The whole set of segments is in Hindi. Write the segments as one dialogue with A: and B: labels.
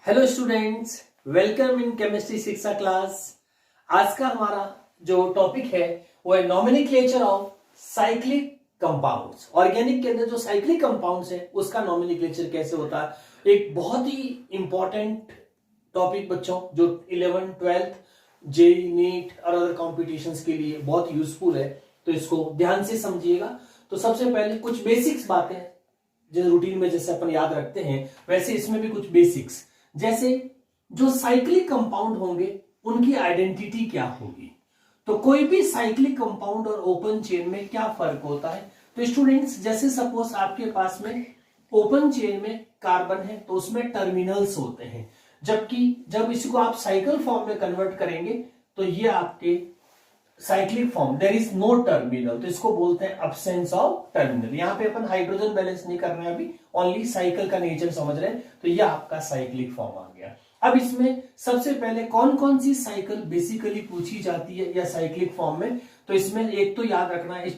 A: Hello students, welcome in chemistry शिक्षा क्लास। आज का हमारा जो टॉपिक है वो है nomenclature of cyclic compounds. Organic के अंदर जो साइक्लिक कंपाउंड्स है उसका नॉमेनक्लेचर कैसे होता है। एक बहुत ही इंपॉर्टेंट टॉपिक बच्चों, जो 11th 12th जेई नीट और अदर कॉम्पिटिशन्स के लिए बहुत यूजफुल है, तो इसको ध्यान से समझिएगा। तो सबसे पहले कुछ बेसिक्स बातें जो रूटीन में जैसे अपन याद रखते हैं वैसे इसमें भी कुछ बेसिक्स, जैसे जो साइक्लिक कंपाउंड होंगे उनकी आइडेंटिटी क्या होगी। तो कोई भी साइक्लिक कंपाउंड और ओपन चेन में क्या फर्क होता है। तो स्टूडेंट्स, जैसे सपोज आपके पास में ओपन चेन में कार्बन है तो उसमें टर्मिनल्स होते हैं, जबकि जब इसको आप साइकिल फॉर्म में कन्वर्ट करेंगे तो ये आपके cyclic form, there is no terminal, तो इसको बोलते हैं अब्सेंस ऑफ टर्मिनल। यहां पे अपन हाइड्रोजन बैलेंस नहीं कर रहे हैं, अभी ओनली साइकिल का नेचर समझ रहे हैं, तो ये आपका साइक्लिक फॉर्म आ गया। अब इसमें सबसे पहले कौन कौन सी साइकिल बेसिकली पूछी जाती है या साइक्लिक फॉर्म में, तो इसमें एक तो याद रखना है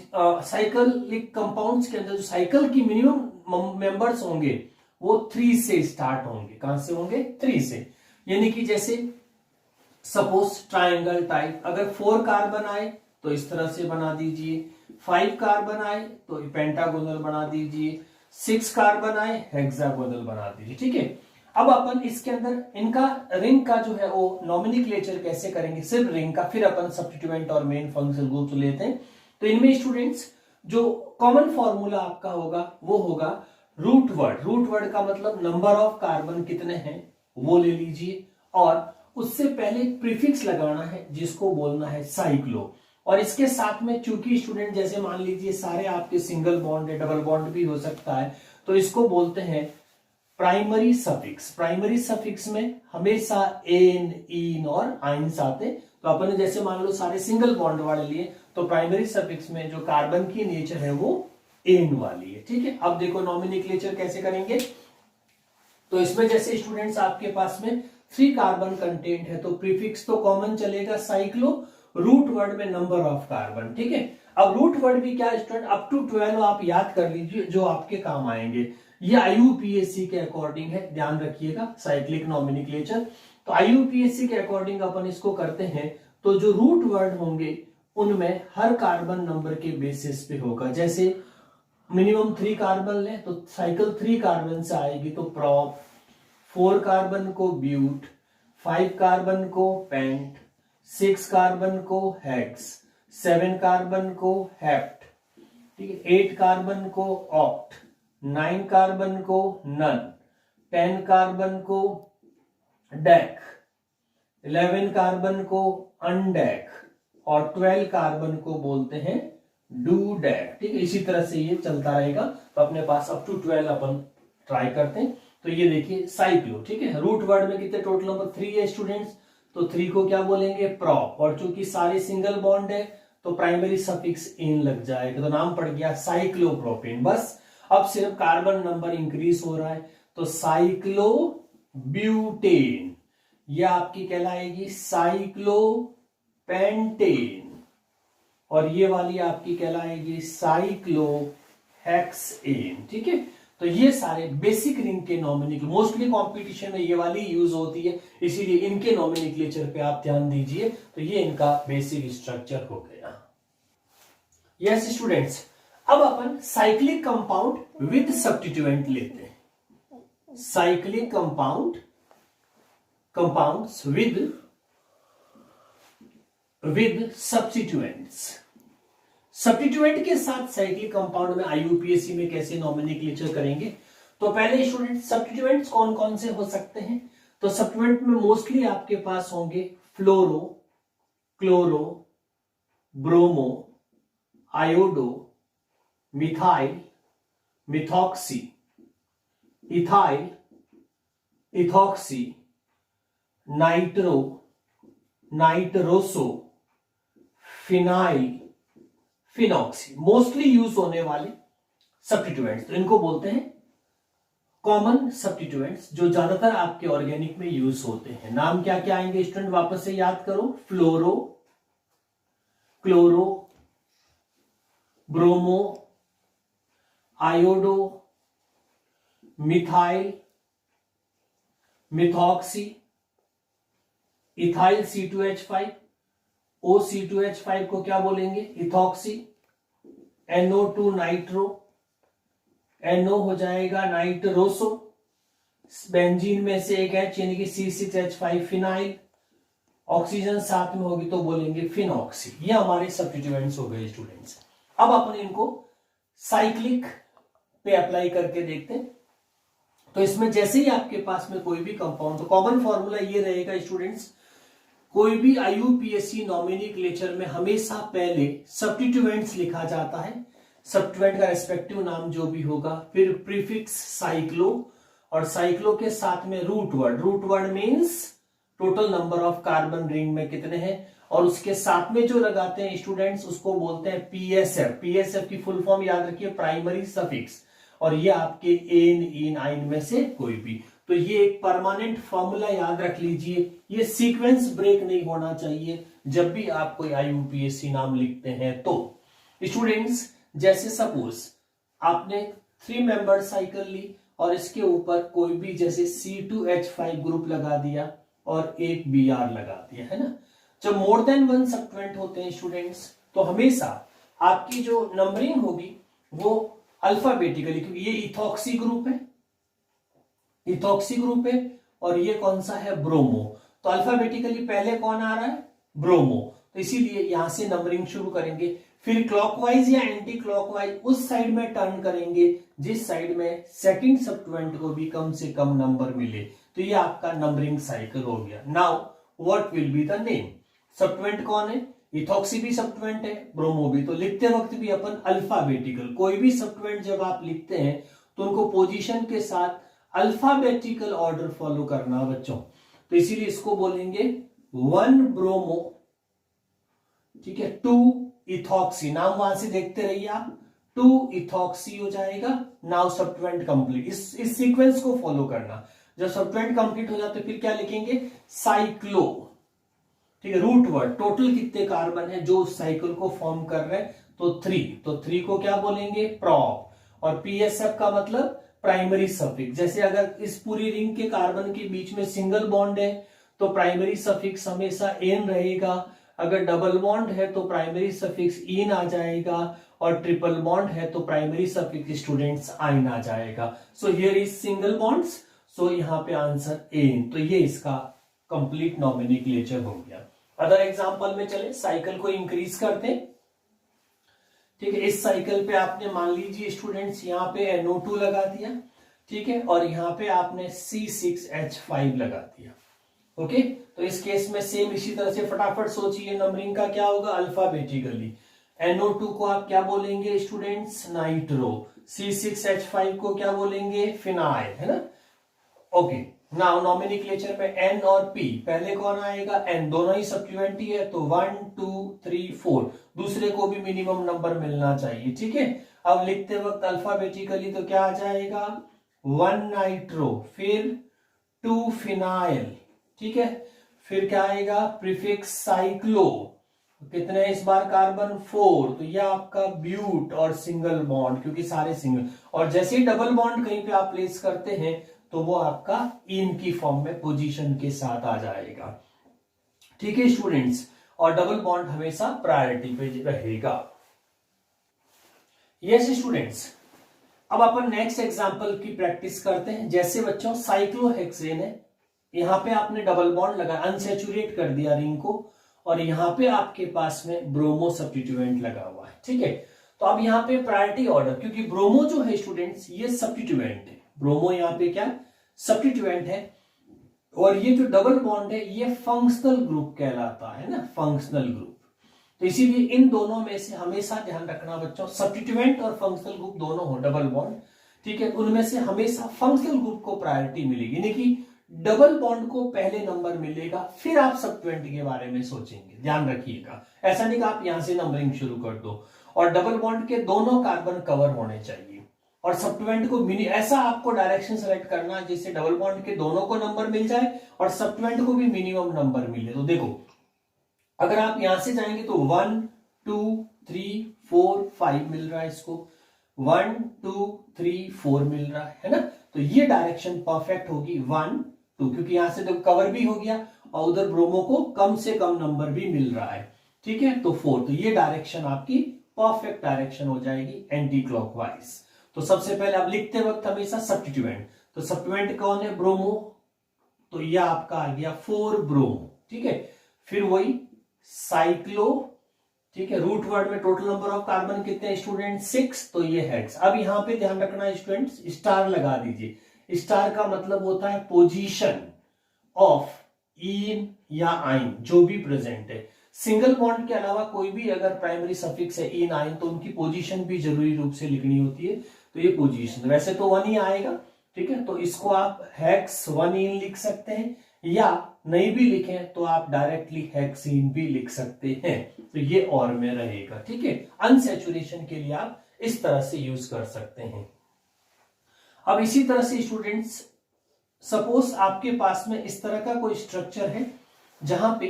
A: साइक्लिक कंपाउंड्स के अंदर जो साइकिल की मिनिमम मेंबर्स होंगे वो 3 से स्टार्ट होंगे। कहां से होंगे? 3 से। यानी कि जैसे सपोज ट्राइंगल टाइप, अगर 4 कार्बन आए तो इस तरह से बना दीजिए, 5 कार्बन आए तो पेंटागोनल बना दीजिए, 6 कार्बन आए हेक्सागोनल बना दीजिए। ठीक है, अब अपन इसके अंदर इनका रिंग का जो है वो नॉमेनक्लेचर कैसे करेंगे, सिर्फ रिंग का, फिर अपन सब्स्टिट्यूएंट और मेन फंक्शन ग्रुप लेते हैं। तो इनमें स्टूडेंट्स जो कॉमन फॉर्मूला आपका होगा वो होगा रूट वर्ड। रूट वर्ड का मतलब नंबर ऑफ कार्बन कितने हैं वो ले लीजिए, और उससे पहले प्रीफिक्स लगाना है जिसको बोलना है साइक्लो। और इसके साथ में चूंकि स्टूडेंट जैसे मान लीजिए सारे आपके सिंगल बॉन्ड है, डबल बॉन्ड भी हो सकता है, तो इसको बोलते हैं प्राइमरी सफिक्स। प्राइमरी सफिक्स में हमेशा एन, इन और आइंस आते। तो अपन जैसे मान लो सारे सिंगल बॉन्ड वाले लिए, तो प्राइमरी सफिक्स में जो कार्बन की नेचर है वो एन वाली है। ठीक है, अब देखो नॉमेनक्लेचर कैसे करेंगे। तो इसमें जैसे स्टूडेंट्स आपके पास में 3 कार्बन कंटेंट है तो प्रीफिक्स तो कॉमन चलेगा साइक्लो, रूट वर्ड में नंबर ऑफ कार्बन। ठीक है, अब रूट वर्ड भी क्या स्टूडेंट, अप टू 12 आप याद कर लीजिए जो आपके काम आएंगे। ये आईयूपीएससी के अकॉर्डिंग है, ध्यान रखिएगा साइक्लिक नॉमेनक्लेचर। तो आईयूपीएससी के अकॉर्डिंग अपन इसको करते हैं, तो जो रूट वर्ड होंगे उनमें हर कार्बन नंबर के बेसिस पे होगा। जैसे मिनिमम 3 कार्बन ले तो साइकिल 3 कार्बन से आएगी, तो प्रॉप, 4 कार्बन को ब्यूट, 5 कार्बन को पेंट, 6 कार्बन को हेक्स, 7 कार्बन को हेप्ट, ठीक है, 8 कार्बन को ऑक्ट, 9 कार्बन को नन, 10 कार्बन को डेक, 11 कार्बन को अनडेक, और 12 कार्बन को बोलते हैं डू डेक। ठीक है, इसी तरह से ये चलता रहेगा। तो अपने पास अप टू 12 अपन ट्राई करते हैं। तो ये देखिए साइक्लो। ठीक है, रूट वर्ड में कितने टोटल नंबर 3 है स्टूडेंट्स, तो 3 को क्या बोलेंगे? प्रॉप, और चूंकि सारे सिंगल बॉन्ड है तो प्राइमरी सफिक्स इन लग जाएगा, तो नाम पड़ गया साइक्लोप्रोपेन। बस अब सिर्फ कार्बन नंबर इंक्रीज हो रहा है, तो साइक्लो ब्यूटेन, ये आपकी कहलाएगी साइक्लो पेंटेन, और ये वाली आपकी कहलाएगी साइक्लो हेक्सेन। ठीक है, तो ये सारे बेसिक रिंग के नॉमेनक्लेचर, मोस्टली कंपटीशन में ये वाली यूज होती है, इसीलिए इनके नॉमेनक्लेचर पे आप ध्यान दीजिए। तो ये इनका बेसिक स्ट्रक्चर हो गया। यस स्टूडेंट्स, अब अपन साइक्लिक कंपाउंड विद सब्स्टिट्यूएंट लेते हैं। Cyclic compounds with substituents. Substituent के साथ साइक्लिक कंपाउंड में आईयूपीएससी में कैसे नॉमेनक्लेचर करेंगे। तो पहले स्टूडेंट सब्स्टिट्यूएंट्स कौन कौन से हो सकते हैं। तो सब्स्टिट्यूएंट में मोस्टली आपके पास होंगे fluoro, chloro, bromo, iodo, methyl, methoxy, ethyl, ethoxy, nitro, nitroso, phenyl, phenoxy. Mostly use होने वाले सब्स्टिट्यूएंट्स, तो इनको बोलते हैं कॉमन सब्स्टिट्यूएंट्स, जो ज्यादातर आपके ऑर्गेनिक में यूज होते हैं। नाम क्या क्या आएंगे स्टूडेंट, वापस से याद करो। Fluoro, chloro, bromo, iodo, methyl, methoxy, ethyl C2H5, OC2H5 को क्या बोलेंगे, इथॉक्सी, NO2 नाइट्रो, NO हो जाएगा नाइट्रोसो, बेंजीन में से एक H यानी कि C6H5 फिनाइल, ऑक्सीजन साथ में होगी तो बोलेंगे फिनॉक्सी। ये हमारे सब्स्टिट्यूएंट्स हो गए स्टूडेंट्स। अब अपन इनको साइक्लिक पे अप्लाई करके देखते हैं। तो इसमें जैसे ही आपके पास में कोई भी कंपाउंड, तो कॉमन फॉर्मूला ये रहेगा स्टूडेंट्स, कोई भी IUPAC नॉमिनोक्लेचर में हमेशा पहले सब्स्टिट्यूएंट्स लिखा जाता है, सब्स्टिट्यूएंट का रेस्पेक्टिव नाम जो भी होगा, फिर प्रीफिक्स साइक्लो, और साइक्लो के साथ में root word means total number of carbon ring में कितने हैं, और उसके साथ में जो लगाते हैं स्टूडेंट्स उसको बोलते हैं PSF की फुल फॉर्म याद रखिए, प्राइमरी सफिक्स, और ये आपके एन इन आइन में से कोई भी। तो ये एक परमानेंट फॉर्मूला याद रख लीजिए, ये सीक्वेंस ब्रेक नहीं होना चाहिए जब भी आप कोई IUPAC नाम लिखते हैं। तो स्टूडेंट्स जैसे सपोज आपने 3 मेंबर साइकिल ली और इसके ऊपर कोई भी जैसे C2H5 ग्रुप लगा दिया और एक Br लगा दिया, है ना। जब मोर देन 1 सब्स्टिट्यूएंट होते हैं स्टूडेंट्स, तो हमेशा आपकी जो नंबरिंग होगी वो अल्फाबेटिकली, क्योंकि ये इथॉक्सी ग्रुप है और ये कौन सा है, ब्रोमो, तो अल्फाबेटिकली पहले कौन आ रहा है, ब्रोमो, तो इसीलिए यहां से नंबरिंग शुरू करेंगे, फिर क्लॉकवाइज या एंटी क्लॉकवाइज उस साइड में टर्न करेंगे जिस साइड में सेकंड सब्स्टिट्यूएंट को भी कम से कम नंबर मिले। तो ये आपका नंबरिंग साइकिल हो गया। Now what will be the name, substituent कौन है, इथॉक्सी भी सब्स्टिट्यूएंट है, ब्रोमो भी, तो लिखते वक्त भी अपन अल्फाबेटिकल, कोई भी सब्स्टिट्यूएंट जब आप लिखते हैं तो उनको पोजीशन के साथ अल्फाबेटिकल ऑर्डर फॉलो करना बच्चों। तो इसीलिए इसको बोलेंगे 1 ब्रोमो, ठीक है, 2 इथॉक्सी, नाम वहां से देखते रहिए आप, 2 इथॉक्सी हो जाएगा। नाउ सब्स्टिट्यूएंट कंप्लीट, इस सीक्वेंस को फॉलो करना। जब सब्स्टिट्यूएंट कंप्लीट हो जाते फिर क्या लिखेंगे, साइक्लो, ठीक है, रूट वर्ड, टोटल कितने कार्बन है जो उस साइकिल को फॉर्म कर रहे हैं, तो 3, तो 3 को क्या बोलेंगे, प्रॉप, और PSF का मतलब प्राइमरी सफिक्स। जैसे अगर इस पूरी रिंग के कार्बन के बीच में सिंगल बॉन्ड है तो प्राइमरी सफिक्स हमेशा एन रहेगा, अगर डबल बॉन्ड है तो प्राइमरी सफिक्स इन आ जाएगा, और ट्रिपल बॉन्ड है तो प्राइमरी सफिक्स स्टूडेंट्स आइन आ जाएगा। So here is single bonds, so यहां पे आंसर एन, तो ये इसका कंप्लीट नॉमिनोक्लेचर हो गया। अदर एग्जांपल में चले, साइकिल को इंक्रीज करते हैं, ठीक है, इस साइकिल पे आपने मान लीजिए स्टूडेंट्स यहाँ पे NO2 लगा दिया, ठीक है, और यहाँ पे आपने C6H5 लगा दिया, ओके। तो इस केस में सेम इसी तरह से फटाफट सोचिए नंबरिंग का क्या होगा, अल्फाबेटिकली, NO2 को आप क्या बोलेंगे स्टूडेंट्स, नाइट्रो, C6H5 को क्या बोलेंगे, फिनाइल, है ना, ओके। नाउ नॉमिनोक्लेचर में N और P, पहले कौन आएगा, N, दोनों ही सब्स्टिट्यूएंट ही है, तो 1 2 3 4, दूसरे को भी मिनिमम नंबर मिलना चाहिए, ठीक है। अब लिखते वक्त अल्फाबेटिकली तो क्या आ जाएगा, 1 नाइट्रो, फिर 2 फिनाइल, ठीक है, फिर क्या आएगा, प्रीफिक्स साइक्लो, कितने इस बार कार्बन 4, तो यह आपका ब्यूट, और सिंगल बॉन्ड क्योंकि सारे सिंगल, और जैसे ही डबल बॉन्ड कहीं पे आप प्लेस करते हैं तो वो आपका इन की फॉर्म में पोजीशन के साथ आ जाएगा, ठीक है स्टूडेंट्स, और डबल बॉन्ड हमेशा प्रायोरिटी पे रहेगा। यस स्टूडेंट्स, अब अपन नेक्स्ट एग्जांपल की प्रैक्टिस करते हैं। जैसे बच्चों साइक्लोहेक्सेन है, यहां पे आपने डबल बॉन्ड लगा, अनसैचुरेट कर दिया रिंग को, और यहां पे आपके पास में ब्रोमो सब्स्टिट्यूएंट लगा हुआ है, ठीक है। तो अब यहां पे प्रायोरिटी ऑर्डर, क्योंकि ब्रोमो जो है स्टूडेंट्स ये सब्स्टिट्यूएंट है, ब्रोमो यहाँ पे क्या सब्स्टिट्यूएंट है, और ये जो डबल बॉन्ड है ये फंक्शनल ग्रुप कहलाता है ना, फंक्शनल ग्रुप। तो इसीलिए इन दोनों में से हमेशा ध्यान रखना बच्चों, सब्स्टिट्यूएंट और फंक्शनल ग्रुप दोनों हो डबल बॉन्ड, ठीक है, उनमें से हमेशा फंक्शनल ग्रुप को प्रायोरिटी मिलेगी, यानी कि डबल बॉन्ड को पहले नंबर मिलेगा, फिर आप सब्स्टिट्यूएंट के बारे में सोचेंगे, ध्यान रखिएगा। ऐसा नहीं कि आप यहां से नंबरिंग शुरू कर दो, और डबल बॉन्ड के दोनों कार्बन कवर होने चाहिए, और सब्स्टिट्यूएंट को मिनी, ऐसा आपको डायरेक्शन सेलेक्ट करना जिससे डबल बॉन्ड के दोनों को नंबर मिल जाए और सब्स्टिट्यूएंट को भी मिनिमम नंबर मिले। तो देखो अगर आप यहां से जाएंगे तो 1 2 3 4 5 मिल रहा है, इसको 1 2 3 4 मिल रहा है ना, तो ये डायरेक्शन परफेक्ट होगी 1 2, क्योंकि यहां से देखो कवर भी हो गया और उधर ब्रोमो को कम से कम नंबर भी मिल रहा है, ठीक है। तो 4, तो ये डायरेक्शन आपकी परफेक्ट डायरेक्शन हो जाएगी एंटी क्लॉकवाइज। तो सबसे पहले आप लिखते वक्त हमेशा सब्स्टिट्यूएंट, तो सब्स्टिट्यूएंट कौन है, ब्रोमो, तो ये आपका आ गया 4 ब्रोमो, ठीक है। फिर वही साइक्लो, ठीक है, रूट वर्ड में टोटल नंबर ऑफ कार्बन कितने स्टूडेंट 6, तो ये हेक्स। अब यहां पे ध्यान रखना स्टूडेंट्स, स्टार लगा दीजिए। स्टार का मतलब होता है पोजीशन ऑफ इन या आइन जो भी प्रेजेंट है। सिंगल बॉन्ड के अलावा कोई भी अगर प्राइमरी सफिक्स है इन आइन तो उनकी पोजीशन भी जरूरी रूप से लिखनी होती है। तो ये पोजीशन वैसे तो 1 ही आएगा, ठीक है, तो इसको आप हेक्स 1 इन लिख सकते हैं, या नहीं भी लिखें तो आप डायरेक्टली हेक्सीन भी लिख सकते हैं, तो ये और में रहेगा, ठीक है। अनसैचुरेशन के लिए आप इस तरह से यूज कर सकते हैं। अब इसी तरह से स्टूडेंट्स, सपोज आपके पास में इस तरह का कोई स्ट्रक्चर है जहां पे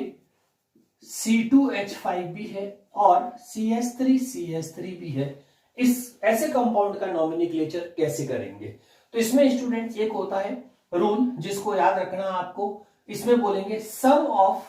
A: C2H5 भी है और CH3 भी है। इस ऐसे कंपाउंड का नॉमेनक्लेचर कैसे करेंगे, तो इसमें स्टूडेंट्स एक होता है रूल जिसको याद रखना आपको, इसमें बोलेंगे some of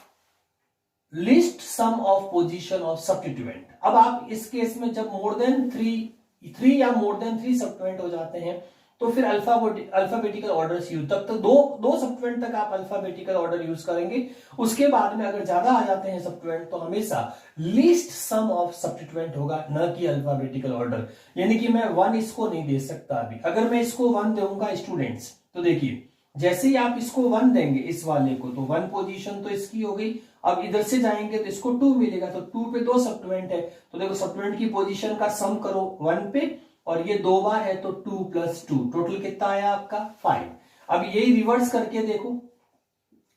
A: list some of position of substituent. अब आप इस केस में जब मोर देन 3 या मोर देन 3 सब्स्टिट्यूएंट हो जाते हैं तो फिर अल्फाबेटिकल ऑर्डर यूज, तब तक दो सब्स्टिट्यूएंट तक आप अल्फाबेटिकल ऑर्डर यूज करेंगे। उसके बाद में अगर ज्यादा आ जाते हैं सब्स्टिट्यूएंट तो हमेशा लीस्ट सम ऑफ सब्स्टिट्यूएंट होगा, न कि अल्फाबेटिकल ऑर्डर। यानी कि मैं 1 इसको नहीं दे सकता अभी। अगर मैं इसको 1 दूंगा स्टूडेंट्स, तो देखिए जैसे ही आप इसको 1 देंगे इस वाले को, तो 1 पोजीशन तो इसकी हो गई। अब इधर से जाएंगे तो इसको 2 मिलेगा, तो 2 पे 2 सब्स्टिट्यूएंट है, तो देखो सब्स्टिट्यूएंट की पोजीशन का सम करो 1 पे, और ये 2 बार है तो 2 + 2, टोटल कितना आया आपका 5। अब यही रिवर्स करके देखो,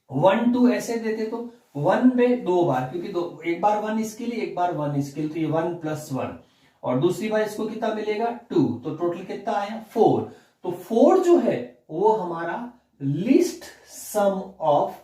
A: 1 2 ऐसे देते तो 1 में 2 बार, क्योंकि एक बार 1 इसके लिए एक बार 1 इसके लिए, तो ये 1 + 1, और दूसरी बार इसको कितना मिलेगा 2, तो टोटल कितना आया 4। तो 4 जो है वो हमारा list some of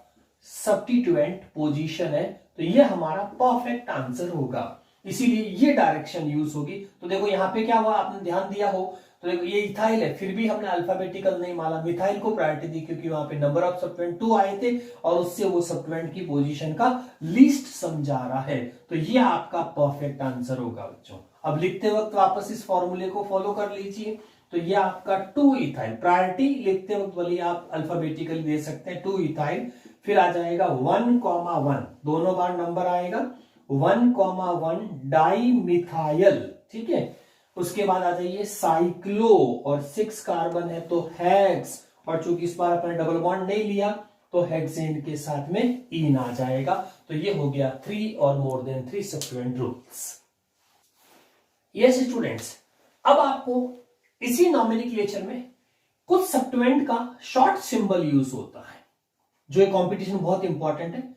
A: substituent position है, तो ये हमारा परफेक्ट आंसर होगा। इसीलिए ये डायरेक्शन यूज होगी। तो देखो यहां पे क्या हुआ, आपने ध्यान दिया हो तो देखो ये इथाइल है, फिर भी हमने अल्फाबेटिकल नहीं माना, मिथाइल को प्रायोरिटी दी क्योंकि वहां पे नंबर ऑफ सब्स्टिट्यूएंट 2 आए थे और उससे वो सब्स्टिट्यूएंट की पोजीशन का लीस्ट समझा रहा है। तो ये आपका परफेक्ट आंसर होगा बच्चों। अब लिखते वक्त वापस इस फॉर्मूले को फॉलो कर लीजिए, तो ये आपका 2 इथाइल, प्रायोरिटी लिखते वक्त वाली आप अल्फाबेटिकली दे सकते हैं 2 इथाइल, फिर आ जाएगा 1,1, दोनों बार नंबर आएगा 1,1 डाई मिथाइल, ठीक है। उसके बाद आ जाइए साइक्लो, और 6 कार्बन है तो हेक्स, और चूंकि इस बार अपने डबल बॉन्ड नहीं लिया तो हेक्सेन के साथ में इन आ जाएगा। तो ये हो गया 3 और more than 3 substituent rules. Yes students, अब आपको इसी नॉमेनक्लेचर में कुछ सब्स्टिट्यूएंट का शॉर्ट सिंबल यूज होता है, जो एक कॉम्पिटिशन बहुत इंपॉर्टेंट है।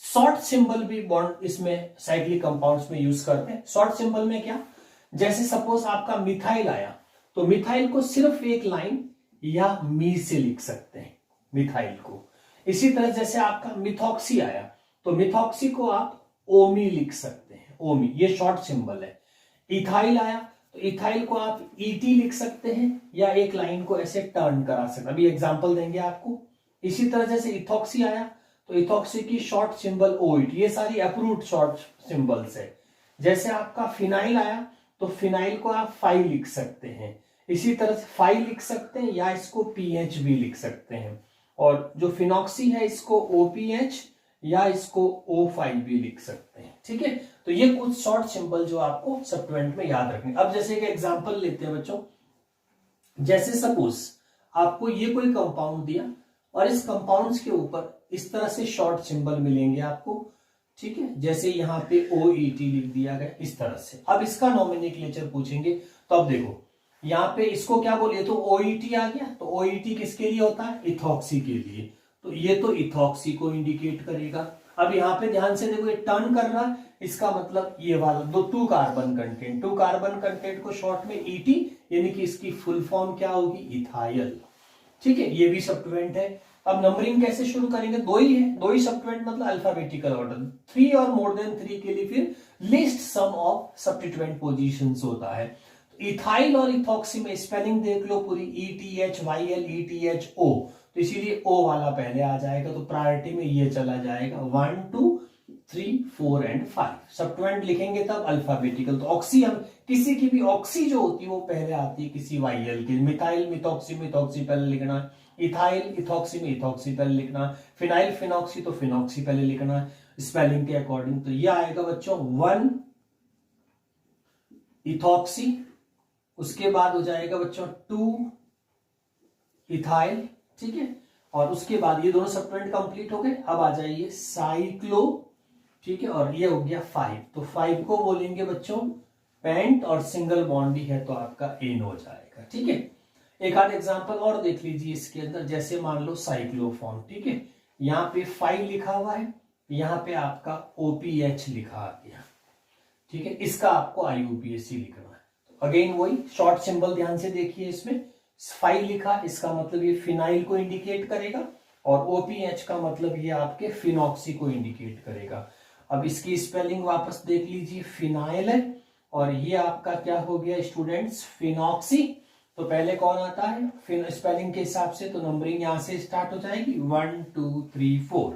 A: शॉर्ट सिंबल भी बॉन्ड इसमें साइक्लिक कंपाउंड्स में यूज करते हैं। शॉर्ट सिंबल में क्या, जैसे सपोज आपका मिथाइल आया तो मिथाइल को सिर्फ एक लाइन या मी से लिख सकते हैं मिथाइल को। इसी तरह जैसे आपका मिथॉक्सी आया तो मिथॉक्सी को आप ओमी लिख सकते हैं, ओमी, ये शॉर्ट सिंबल है। इथाइल आया तो इथाइल को आप ईटी लिख सकते हैं या एक लाइन को ऐसे टर्न करा सकते हैं। अभी एग्जांपल देंगे आपको। इसी तरह जैसे इथॉक्सी आया तो इथॉक्सी की शॉर्ट सिंबल ओइट, ये सारी अप्रूव्ड शॉर्ट सिंबल्स है। जैसे आपका फिनाइल आया तो फिनाइल को आप 5 लिख सकते हैं, इसी तरह से 5 लिख सकते हैं या इसको पीएच भी लिख सकते हैं, और जो फिनॉक्सी है इसको ओपीएच या इसको O5 भी लिख सकते हैं, ठीक है। तो ये कुछ शॉर्ट सिंबल जो आपको सब्स्टिट्यूएंट में याद रखने। अब जैसे एक एग्जांपल लेते हैं बच्चों, जैसे सपोज आपको ये कोई कंपाउंड दिया और इस कंपाउंड्स के ऊपर इस तरह से शॉर्ट सिंबल मिलेंगे आपको, ठीक है। जैसे यहाँ पे OET लिख दिया गया इस तरह से। अब इसका नॉमेनक्लेचर पूछेंगे तो अब देखो यहाँ पे इसको क्या बोलिए, तो OET आ गया, तो OET किसके लिए होता है, इथॉक्सी के लिए, तो ये तो इथॉक्सी को इंडिकेट करेगा। अब यहाँ पे ध्यान से देखो ये टर्न कर रहा है, इसका मतलब ये वाला 2 कार्बन कंटेंट, 2 कार्बन कंटेंट को शॉर्ट में ET, यानी कि इसकी फुल फॉर्म क्या होगी, इथाइल, ठीक है। ये भी सब्स्टिट्यूएंट है। अब नंबरिंग कैसे शुरू करेंगे, 2 ही है, 2 ही सब्स्टिट्यूएंट मतलब अल्फाबेटिकल ऑर्डर। 3 और मोर देन 3 के लिए फिर least some of substituent positions होता है। तो इथाइल और इथॉक्सी में स्पेलिंग देख लो पूरी, ETHYL ETHO, तो इसीलिए O वाला पहले आ जाएगा, तो प्रायोरिटी में ये चला जाएगा 1 2 3 4 एंड 5। सब्स्टिट्यूएंट लिखेंगे तब अल्फाबेटिकल, तो ऑक्सी हम किसी की भी ऑक्सी जो होती है वो पहले आती है किसी वाइयल की। मिथाइल मिथॉक्सी मिथॉक्सी पहले लिखना है, इथाइल इथॉक्सी में इथॉक्सी पहले लिखना है, फिनाइल फिनॉक्सी तो फिनॉक्सी पहले लिखना है स्पेलिंग के अकॉर्डिंग। तो ये आएगा बच्चों 1 इथॉक्सी, उसके बाद हो जाएगा बच्चों 2 इथाइल, ठीक है, और उसके बाद ये दोनों सब्स्टिट्यूएंट कंप्लीट हो गए। अब आ जाइए साइक्लो, ठीक है, और ये हो गया 5, तो 5 को बोलेंगे बच्चों पेंट, और सिंगल बॉन्ड ही है तो आपका एन हो जाएगा, ठीक है। एक आध एग्जांपल और देख लीजिए इसके अंदर, जैसे मान लो साइक्लोफॉर्म, ठीक है, यहाँ पे 5 लिखा हुआ है, यहाँ पे आपका OPH लिखा आ गया, ठीक है, इसका आपको IUPAC लिखना है। तो अगेन वही शॉर्ट सिंबल ध्यान से देखिए, इसमें 5 लिखा, इसका मतलब ये फिनाइल को इंडिकेट करेगा, और OPH का मतलब ये आपके फिनॉक्सी को इंडिकेट करेगा। अब इसकी स्पेलिंग वापस देख लीजिए, फिनाइल है और ये आपका क्या हो गया स्टूडेंट्स, फिनॉक्सी। तो पहले कौन आता है स्पेलिंग के हिसाब से, तो नंबरिंग यहां से स्टार्ट हो जाएगी 1 2 3 4,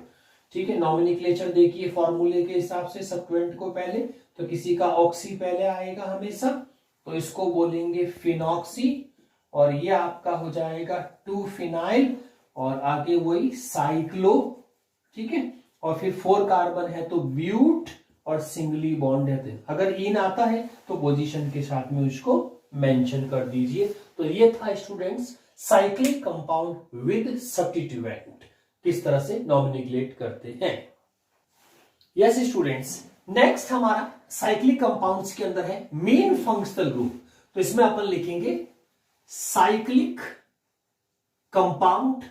A: ठीक है। नॉमेनक्लेचर देखिए फॉर्मूले के हिसाब से सब्स्टिट्यूएंट को पहले, तो किसी का ऑक्सी पहले आएगा हमेशा, तो इसको बोलेंगे फिनॉक्सी, और ये आपका हो जाएगा 2 फिनाइल, और आगे वही साइक्लो, ठीक है, और फिर 4 कार्बन है तो ब्यूट, और सिंगली बॉन्ड है तो अगर इन आता है तो पोजीशन के साथ में उसको मेंशन कर दीजिए। तो ये था students cyclic compound with substituent, किस तरह से नॉमिनेट करते हैं। यस स्टूडेंट्स, नेक्स्ट हमारा साइक्लिक कंपाउंड्स के अंदर है मेन फंक्शनल ग्रुप। तो इसमें अपन लिखेंगे cyclic compounds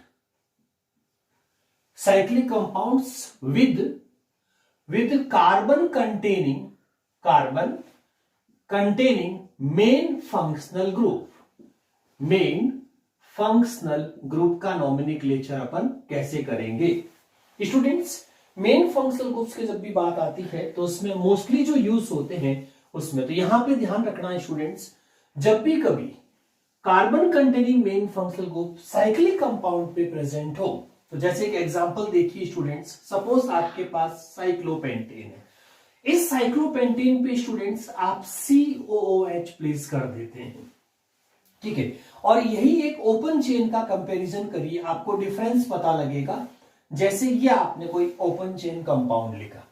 A: with carbon containing main functional group। Main functional group का नॉमेनक्लेचर अपन कैसे करेंगे स्टूडेंट्स। मेन फंक्शनल ग्रुप्स की जब भी बात आती है तो उसमें मोस्टली जो यूज होते हैं उसमें, तो यहां पे ध्यान रखना है स्टूडेंट्स, जब भी कभी carbon containing main functional group cyclic compound पे प्रेजेंट हो, तो जैसे एक एग्जांपल देखिए स्टूडेंट्स, सपोज आपके पास साइक्लोपेंटेन है, इस साइक्लोपेंटेन पे स्टूडेंट्स आप COOH प्लेस कर देते हैं, ठीक है, और यही एक ओपन चेन का कंपैरिजन करिए, आपको डिफरेंस पता लगेगा। जैसे ये आपने कोई ओपन चेन कंपाउंड लिखा,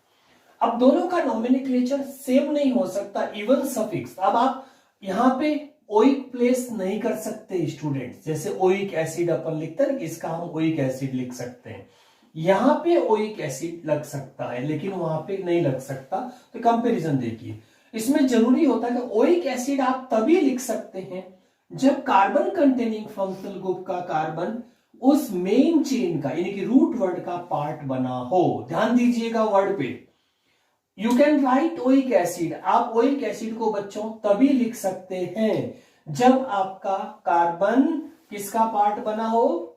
A: अब दोनों का नॉमेनक्लेचर सेम नहीं हो सकता, इवन सफिक्स, अब आप यहां पे ओइक प्लेस नहीं कर सकते स्टूडेंट्स, जैसे ओइक एसिड अपन लिखते हैं, इसका हम ओइक एसिड लिख सकते हैं, यहां पे ओइक एसिड लग सकता है लेकिन वहां पे नहीं लग सकता। तो कंपैरिजन देखिए, इसमें जरूरी होता है कि ओइक एसिड आप तभी लिख सकते हैं जब कार्बन कंटेनिंग फंक्शनल ग्रुप का कार्बन उस मेन चेन का यानी कि रूट वर्ड का पार्ट बना हो। ध्यान दीजिएगा वर्ड पे, you can write oic acid, आप ओइक एसिड को बच्चों तभी लिख सकते हैं जब आपका कार्बन किसका पार्ट बना हो,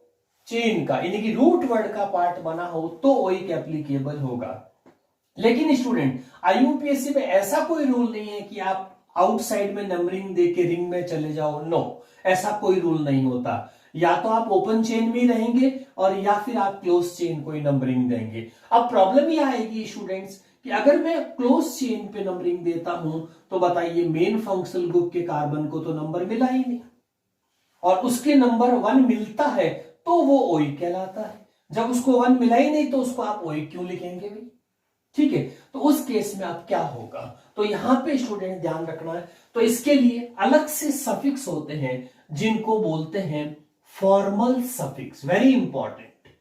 A: चेन का यानी कि रूट वर्ड का पार्ट बना हो, तो ओइक एप्लीकेबल होगा। लेकिन स्टूडेंट IUPAC में ऐसा कोई रूल नहीं है कि आप आउटसाइड में नंबरिंग देके रिंग में चले जाओ, नो, ऐसा कोई रूल नहीं होता। या तो आप ओपन चेन में रहेंगे और या फिर आप क्लोज चेन को ही नंबरिंग देंगे। अब प्रॉब्लम ये आएगी स्टूडेंट्स कि अगर मैं क्लोज चेन पे नंबरिंग देता हूं तो बताइए मेन फंक्शनल ग्रुप के कार्बन को तो नंबर मिला ही नहीं, और उसके नंबर 1 मिलता है तो वो ओइक कहलाता है। जब उसको 1 मिला ही नहीं तो उसको आप ओइक क्यों लिखेंगे भाई, ठीक है। तो उस केस में अब क्या होगा, तो यहां पे स्टूडेंट ध्यान रखना है, तो इसके लिए अलग से सफिक्स होते हैं जिनको बोलते हैं formal suffix. Very important,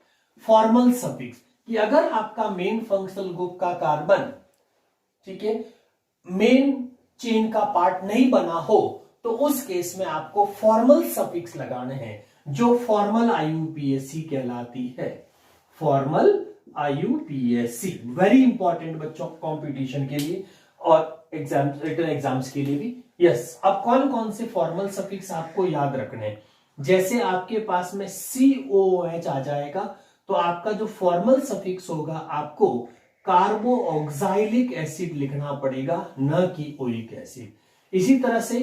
A: formal suffix, कि अगर आपका मेन फंक्शनल ग्रुप का कार्बन, ठीक है, मेन चेन का पार्ट नहीं बना हो तो उस केस में आपको फॉर्मल सफिक्स लगाने हैं जो फॉर्मल IUPAC कहलाती है। फॉर्मल IUPAC वेरी इंपॉर्टेंट बच्चों कंपटीशन के लिए और एग्जाम रिटन एग्जाम्स के लिए भी। यस, अब कौन कौन से फॉर्मल सफिक्स आपको याद रखने हैं, जैसे आपके पास में COOH आ जाएगा तो आपका जो फॉर्मल सफिक्स होगा आपको कार्बो ऑक्साइलिक एसिड लिखना पड़ेगा, न कि ओइक एसिड। इसी तरह से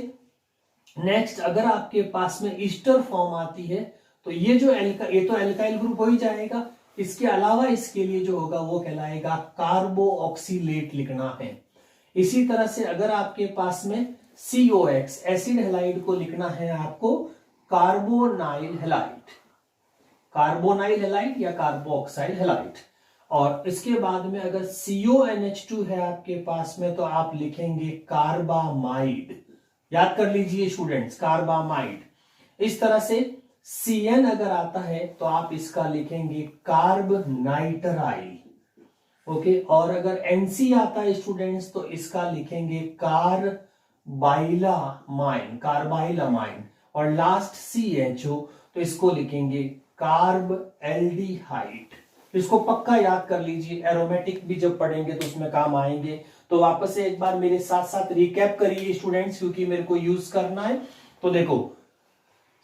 A: नेक्स्ट अगर आपके पास में ईस्टर फॉर्म आती है तो ये जो ये तो एल्काइल ग्रुप हो ही जाएगा। इसके अलावा इसके लिए जो होगा वो कहलाएगा कार्बोऑक्सीलेट लिखना है। इसी तरह से अगर आपके पास में COX एसिड हैलाइड को लिखना है आपको कार्बोनाइल हैलाइड, कार्बोनाइल हैलाइड या कार्बोऑक्साइल हैलाइड। और इसके बाद में अगर CONH2 है आपके पास में तो आप लिखेंगे कार्बामाइड। याद कर लीजिए स्टूडेंट्स, कार्बामाइड। इस तरह से CN अगर आता है तो आप इसका लिखेंगे कार्बनाइट्राइल। ओके, और अगर NC आता है स्टूडेंट्स तो इसका लिखेंगे कार्बाइलामाइन, कार्बाइलामाइन। और लास्ट CHO तो इसको लिखेंगे कार्ब एल्डिहाइड। इसको पक्का याद कर लीजिए, एरोमेटिक भी जब पढ़ेंगे तो उसमें काम आएंगे। तो वापस से एक बार मेरे साथ साथ रिकैप करिए स्टूडेंट्स, क्योंकि मेरे को यूज करना है। तो देखो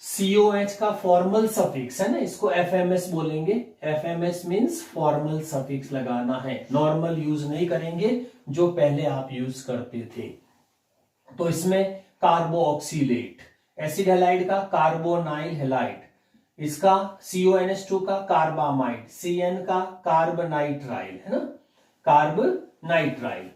A: COH का फॉर्मल सफिक्स है ना, इसको FMS बोलेंगे। FMS मींस फॉर्मल सफिक्स लगाना है, नॉर्मल यूज नहीं करेंगे जो पहले आप यूज करते थे। तो इसमें कार्बोऑक्सीलेट, एसिड हैलाइड का कार्बोनाइल हैलाइड, इसका CONH2 का कार्बामाइड, CN का कार्बनाइट्राइल है ना, कार्बनाइट्राइल।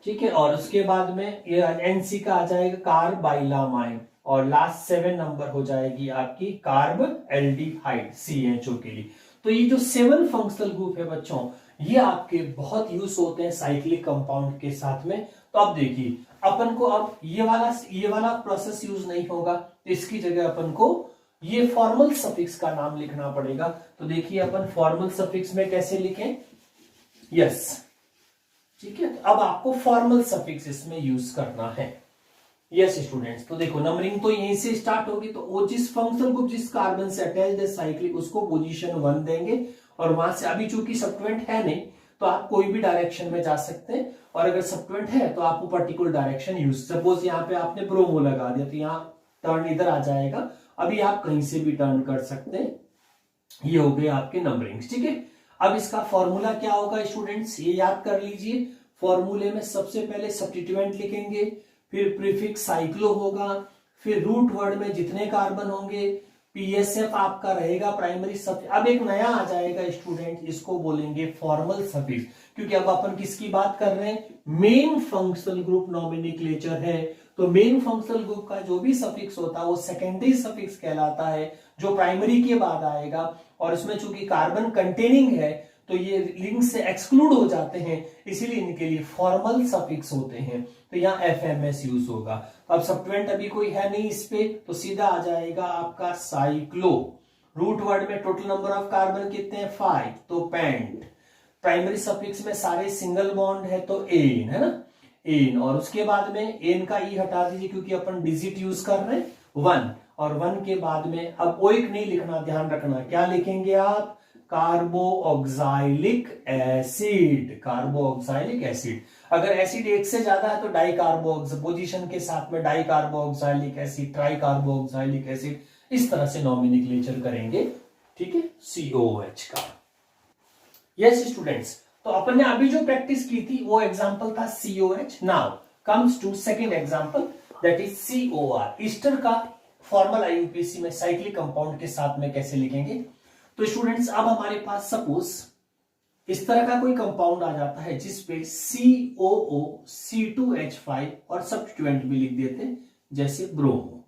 A: ठीक है, और उसके बाद में ये NC का आ जाएगा कार्बाइलामाइन, और लास्ट 7 नंबर हो जाएगी आपकी कार्ब एल्डिहाइड CHO के लिए। तो ये जो 7 फंक्शनल ग्रुप है बच्चों, ये आपके बहुत यूज होते हैं साइक्लिक कंपाउंड के साथ में। तो अब देखिए अपन को अब ये वाला प्रोसेस यूज नहीं होगा, इसकी जगह अपन को ये फॉर्मल सफिक्स का नाम लिखना पड़ेगा। तो देखिए अपन फॉर्मल सफिक्स में कैसे लिखें, यस, ठीक है। तो अब आपको फॉर्मल सफिक्स इसमें यूज करना है। यस स्टूडेंट्स, तो देखो नंबरिंग तो यहीं से स्टार्ट होगी। तो वो जिस फंक्शनल ग्रुप जिस कार्बन से अटैच्ड है साइक्लिक, उसको पोजीशन 1 देंगे, और वहां से अभी चूंकि सब्स्टिट्यूएंट है नहीं तो आप कोई भी डायरेक्शन में जा सकते हैं, और अगर सब्स्टिट्यूएंट है तो आपको पर्टिकुलर डायरेक्शन यूज, सपोज यहाँ पे आपने ब्रोमो लगा दिया तो यहाँ टर्न इधर आ जाएगा, अभी आप कहीं से भी टर्न कर सकते हैं। ये हो गए आपके नंबरिंग, ठीक है। अब इसका फॉर्मूला क्या होगा स्टूडेंट्स, ये याद कर लीजिए। फॉर्मूले में सबसे पहले सब्स्टिट्यूएंट लिखेंगे, फिर प्रीफिक्स साइक्लो होगा, फिर रूट वर्ड में जितने कार्बन होंगे, PSF आपका रहेगा प्राइमरी सफिक्स। अब एक नया आ जाएगा स्टूडेंट, इसको बोलेंगे फॉर्मल सफिक्स, क्योंकि अब अपन किसकी बात कर रहे हैं, मेन फंक्शनल ग्रुप नॉमिनक्लेचर है। तो मेन फंक्शनल ग्रुप का जो भी सफिक्स होता है वो सेकेंडरी सफिक्स कहलाता है, जो प्राइमरी के बाद आएगा। और इसमें चूंकि कार्बन कंटेनिंग है तो ये लिंक से एक्सक्लूड हो जाते हैं, इसीलिए इनके लिए फॉर्मल सफिक्स होते हैं। तो यहाँ FMS यूज होगा। अब सब्स्टिट्यूएंट अभी कोई है नहीं इस पे, तो सीधा आ जाएगा आपका साइक्लो। रूट वर्ड में टोटल नंबर ऑफ कार्बन कितने हैं, 5, तो पेंट। प्राइमरी सफिक्स में सारे सिंगल बॉन्ड है तो एन, है ना, एन। और उसके बाद में एन का ई हटा दीजिए क्योंकि अपन डिजिट यूज कर रहे हैं, 1। और 1 के बाद में अब ओइक नहीं लिखना, ध्यान रखना, क्या लिखेंगे आप, कार्बोऑक्साइलिक एसिड, कार्बोऑक्साइलिक एसिड। अगर एसिड एक से ज्यादा है तो डाई कार्बोक्स पोजीशन के साथ में डाई कार्बोऑक्साइलिक एसिड, ट्राई कार्बोऑक्साइलिक एसिड, इस तरह से नॉमिनक्लेचर करेंगे, ठीक है, COH का। यस स्टूडेंट्स, तो अपन ने अभी जो प्रैक्टिस की थी वो एग्जांपल था COH। Now comes to second example, that is COR। Ester का फॉर्मल IUPAC में साइक्लिक कंपाउंड के साथ में कैसे लिखेंगे। तो स्टूडेंट्स अब हमारे पास सपोज इस तरह का कोई कंपाउंड आ जाता है जिसपे COO C2H5 और सब्स्टिट्यूएंट भी लिख देते हैं, जैसे ब्रोमो,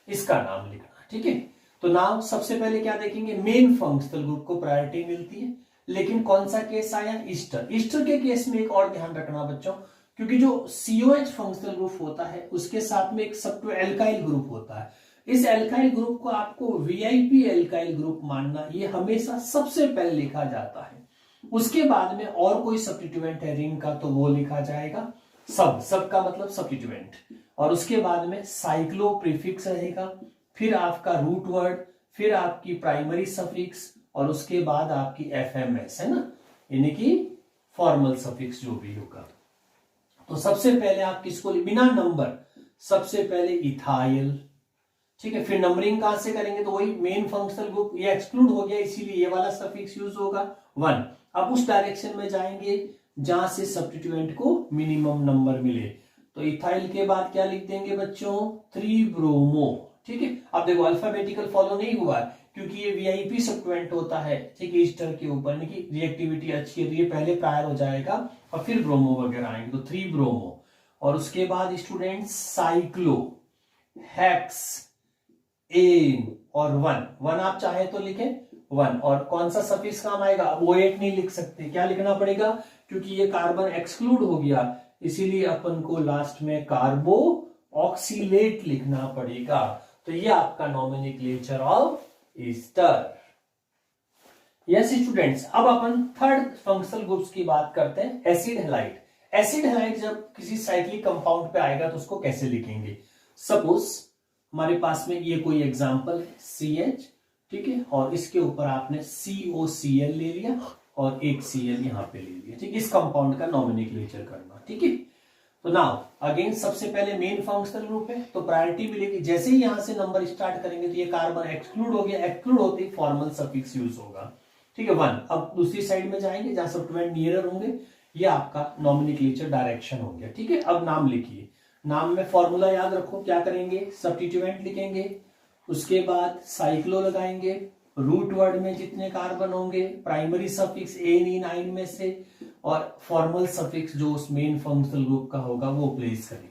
A: इसका नाम लिखना, ठीक है। तो नाम सबसे पहले क्या देखेंगे, मेन फंक्शनल ग्रुप को प्रायोरिटी मिलती है। लेकिन कौन सा केस आया, ईस्टर। ईस्टर के केस में एक और ध्यान रखना बच्चों, क्योंकि जो COH फंक्शनल ग्रुप होता है उसके साथ में एक सब्स्टिट्यूएंट एल्काइल ग्रुप होता है। इस एल्काइल ग्रुप को आपको VIP एल्काइल ग्रुप मानना, ये हमेशा सबसे पहले लिखा जाता है। उसके बाद में और कोई सब्स्टिट्यूएंट है रिंग का तो वो लिखा जाएगा सब का मतलब सब्स्टिट्यूएंट। और उसके बाद में साइक्लो प्रीफिक्स रहेगा, फिर आपका रूट वर्ड, फिर आपकी प्राइमरी सफिक्स, और उसके बाद आपकी FMS, है ना, यानी कि फॉर्मल सफिक्स जो भी होगा। तो सबसे पहले आप किसको, बिना नंबर, सबसे पहले इथाइल, ठीक है। फिर नंबरिंग कहां से करेंगे, तो वही मेन फंक्शनल ग्रुप, ये एक्सक्लूड हो गया इसीलिए ये वाला सफिक्स यूज होगा 1। अब उस डायरेक्शन में जाएंगे जहां से सब्स्टिट्यूएंट को मिनिमम नंबर मिले। तो इथाइल के बाद क्या लिख देंगे बच्चों, 3 ब्रोमो, ठीक है। अब देखो अल्फाबेटिकल फॉलो नहीं हुआ है, क्योंकि ये वीआईपी सब्स्टिट्यूएंट होता है, ठीक है, ईस्टर के ऊपर, यानी कि रिएक्टिविटी अच्छी है तो ये पहले प्रायर हो जाएगा और फिर ब्रोमो वगैरह आएंगे, तो 3 ब्रोमो। और उसके बाद स्टूडेंट्स साइक्लो, हेक्स, एन और 1 आप चाहे तो लिखें 1। और कौन सा सफिक्स काम आएगा, अब OH नहीं लिख सकते, क्या लिखना पड़ेगा, क्योंकि ये कार्बन एक्सक्लूड हो गया, इसीलिए अपन को लास्ट में कार्बो ऑक्सीलेट लिखना पड़ेगा। तो ये आपका nomenclature of Easter. Yes students, अब अपन थर्ड फंक्शनल ग्रुप्स की बात करते हैं, एसिड हैलाइड। एसिड हैलाइड जब किसी साइक्लिक कंपाउंड पे आएगा तो उसको कैसे लिखेंगे। सपोज हमारे पास में ये कोई एग्जांपल है CH, ठीक है, और इसके ऊपर आपने COCl ले लिया और एक Cl यहां पे ले लिया, ठीक, इस कंपाउंड का नॉमेनक्लेचर करना, ठीक है। तो नाउ अगेन सबसे पहले मेन फंक्शनल ग्रुप है तो प्रायोरिटी मिलेगी, जैसे ही यहां से नंबर स्टार्ट करेंगे तो ये कार्बन एक्सक्लूड हो गया, एक्सक्लूड होते ही फॉर्मल सफिक्स यूज होगा, ठीक है 1। अब दूसरी साइड में जाएंगे जहां सब्स्टिट्यूएंट नियरर होंगे, ये आपका नॉमेनक्लेचर डायरेक्शन हो गया, ठीक है। अब नाम लिखिए, नाम में फॉर्मूला याद रखो, क्या करेंगे, सब्स्टिट्यूएंट लिखेंगे, उसके बाद साइक्लो लगाएंगे, रूट वर्ड में जितने कार्बन होंगे, प्राइमरी सफिक्स एन इन आइन में से, और फॉर्मल सफिक्स जो उस मेन फंक्शनल ग्रुप का होगा वो प्लेस करेंगे।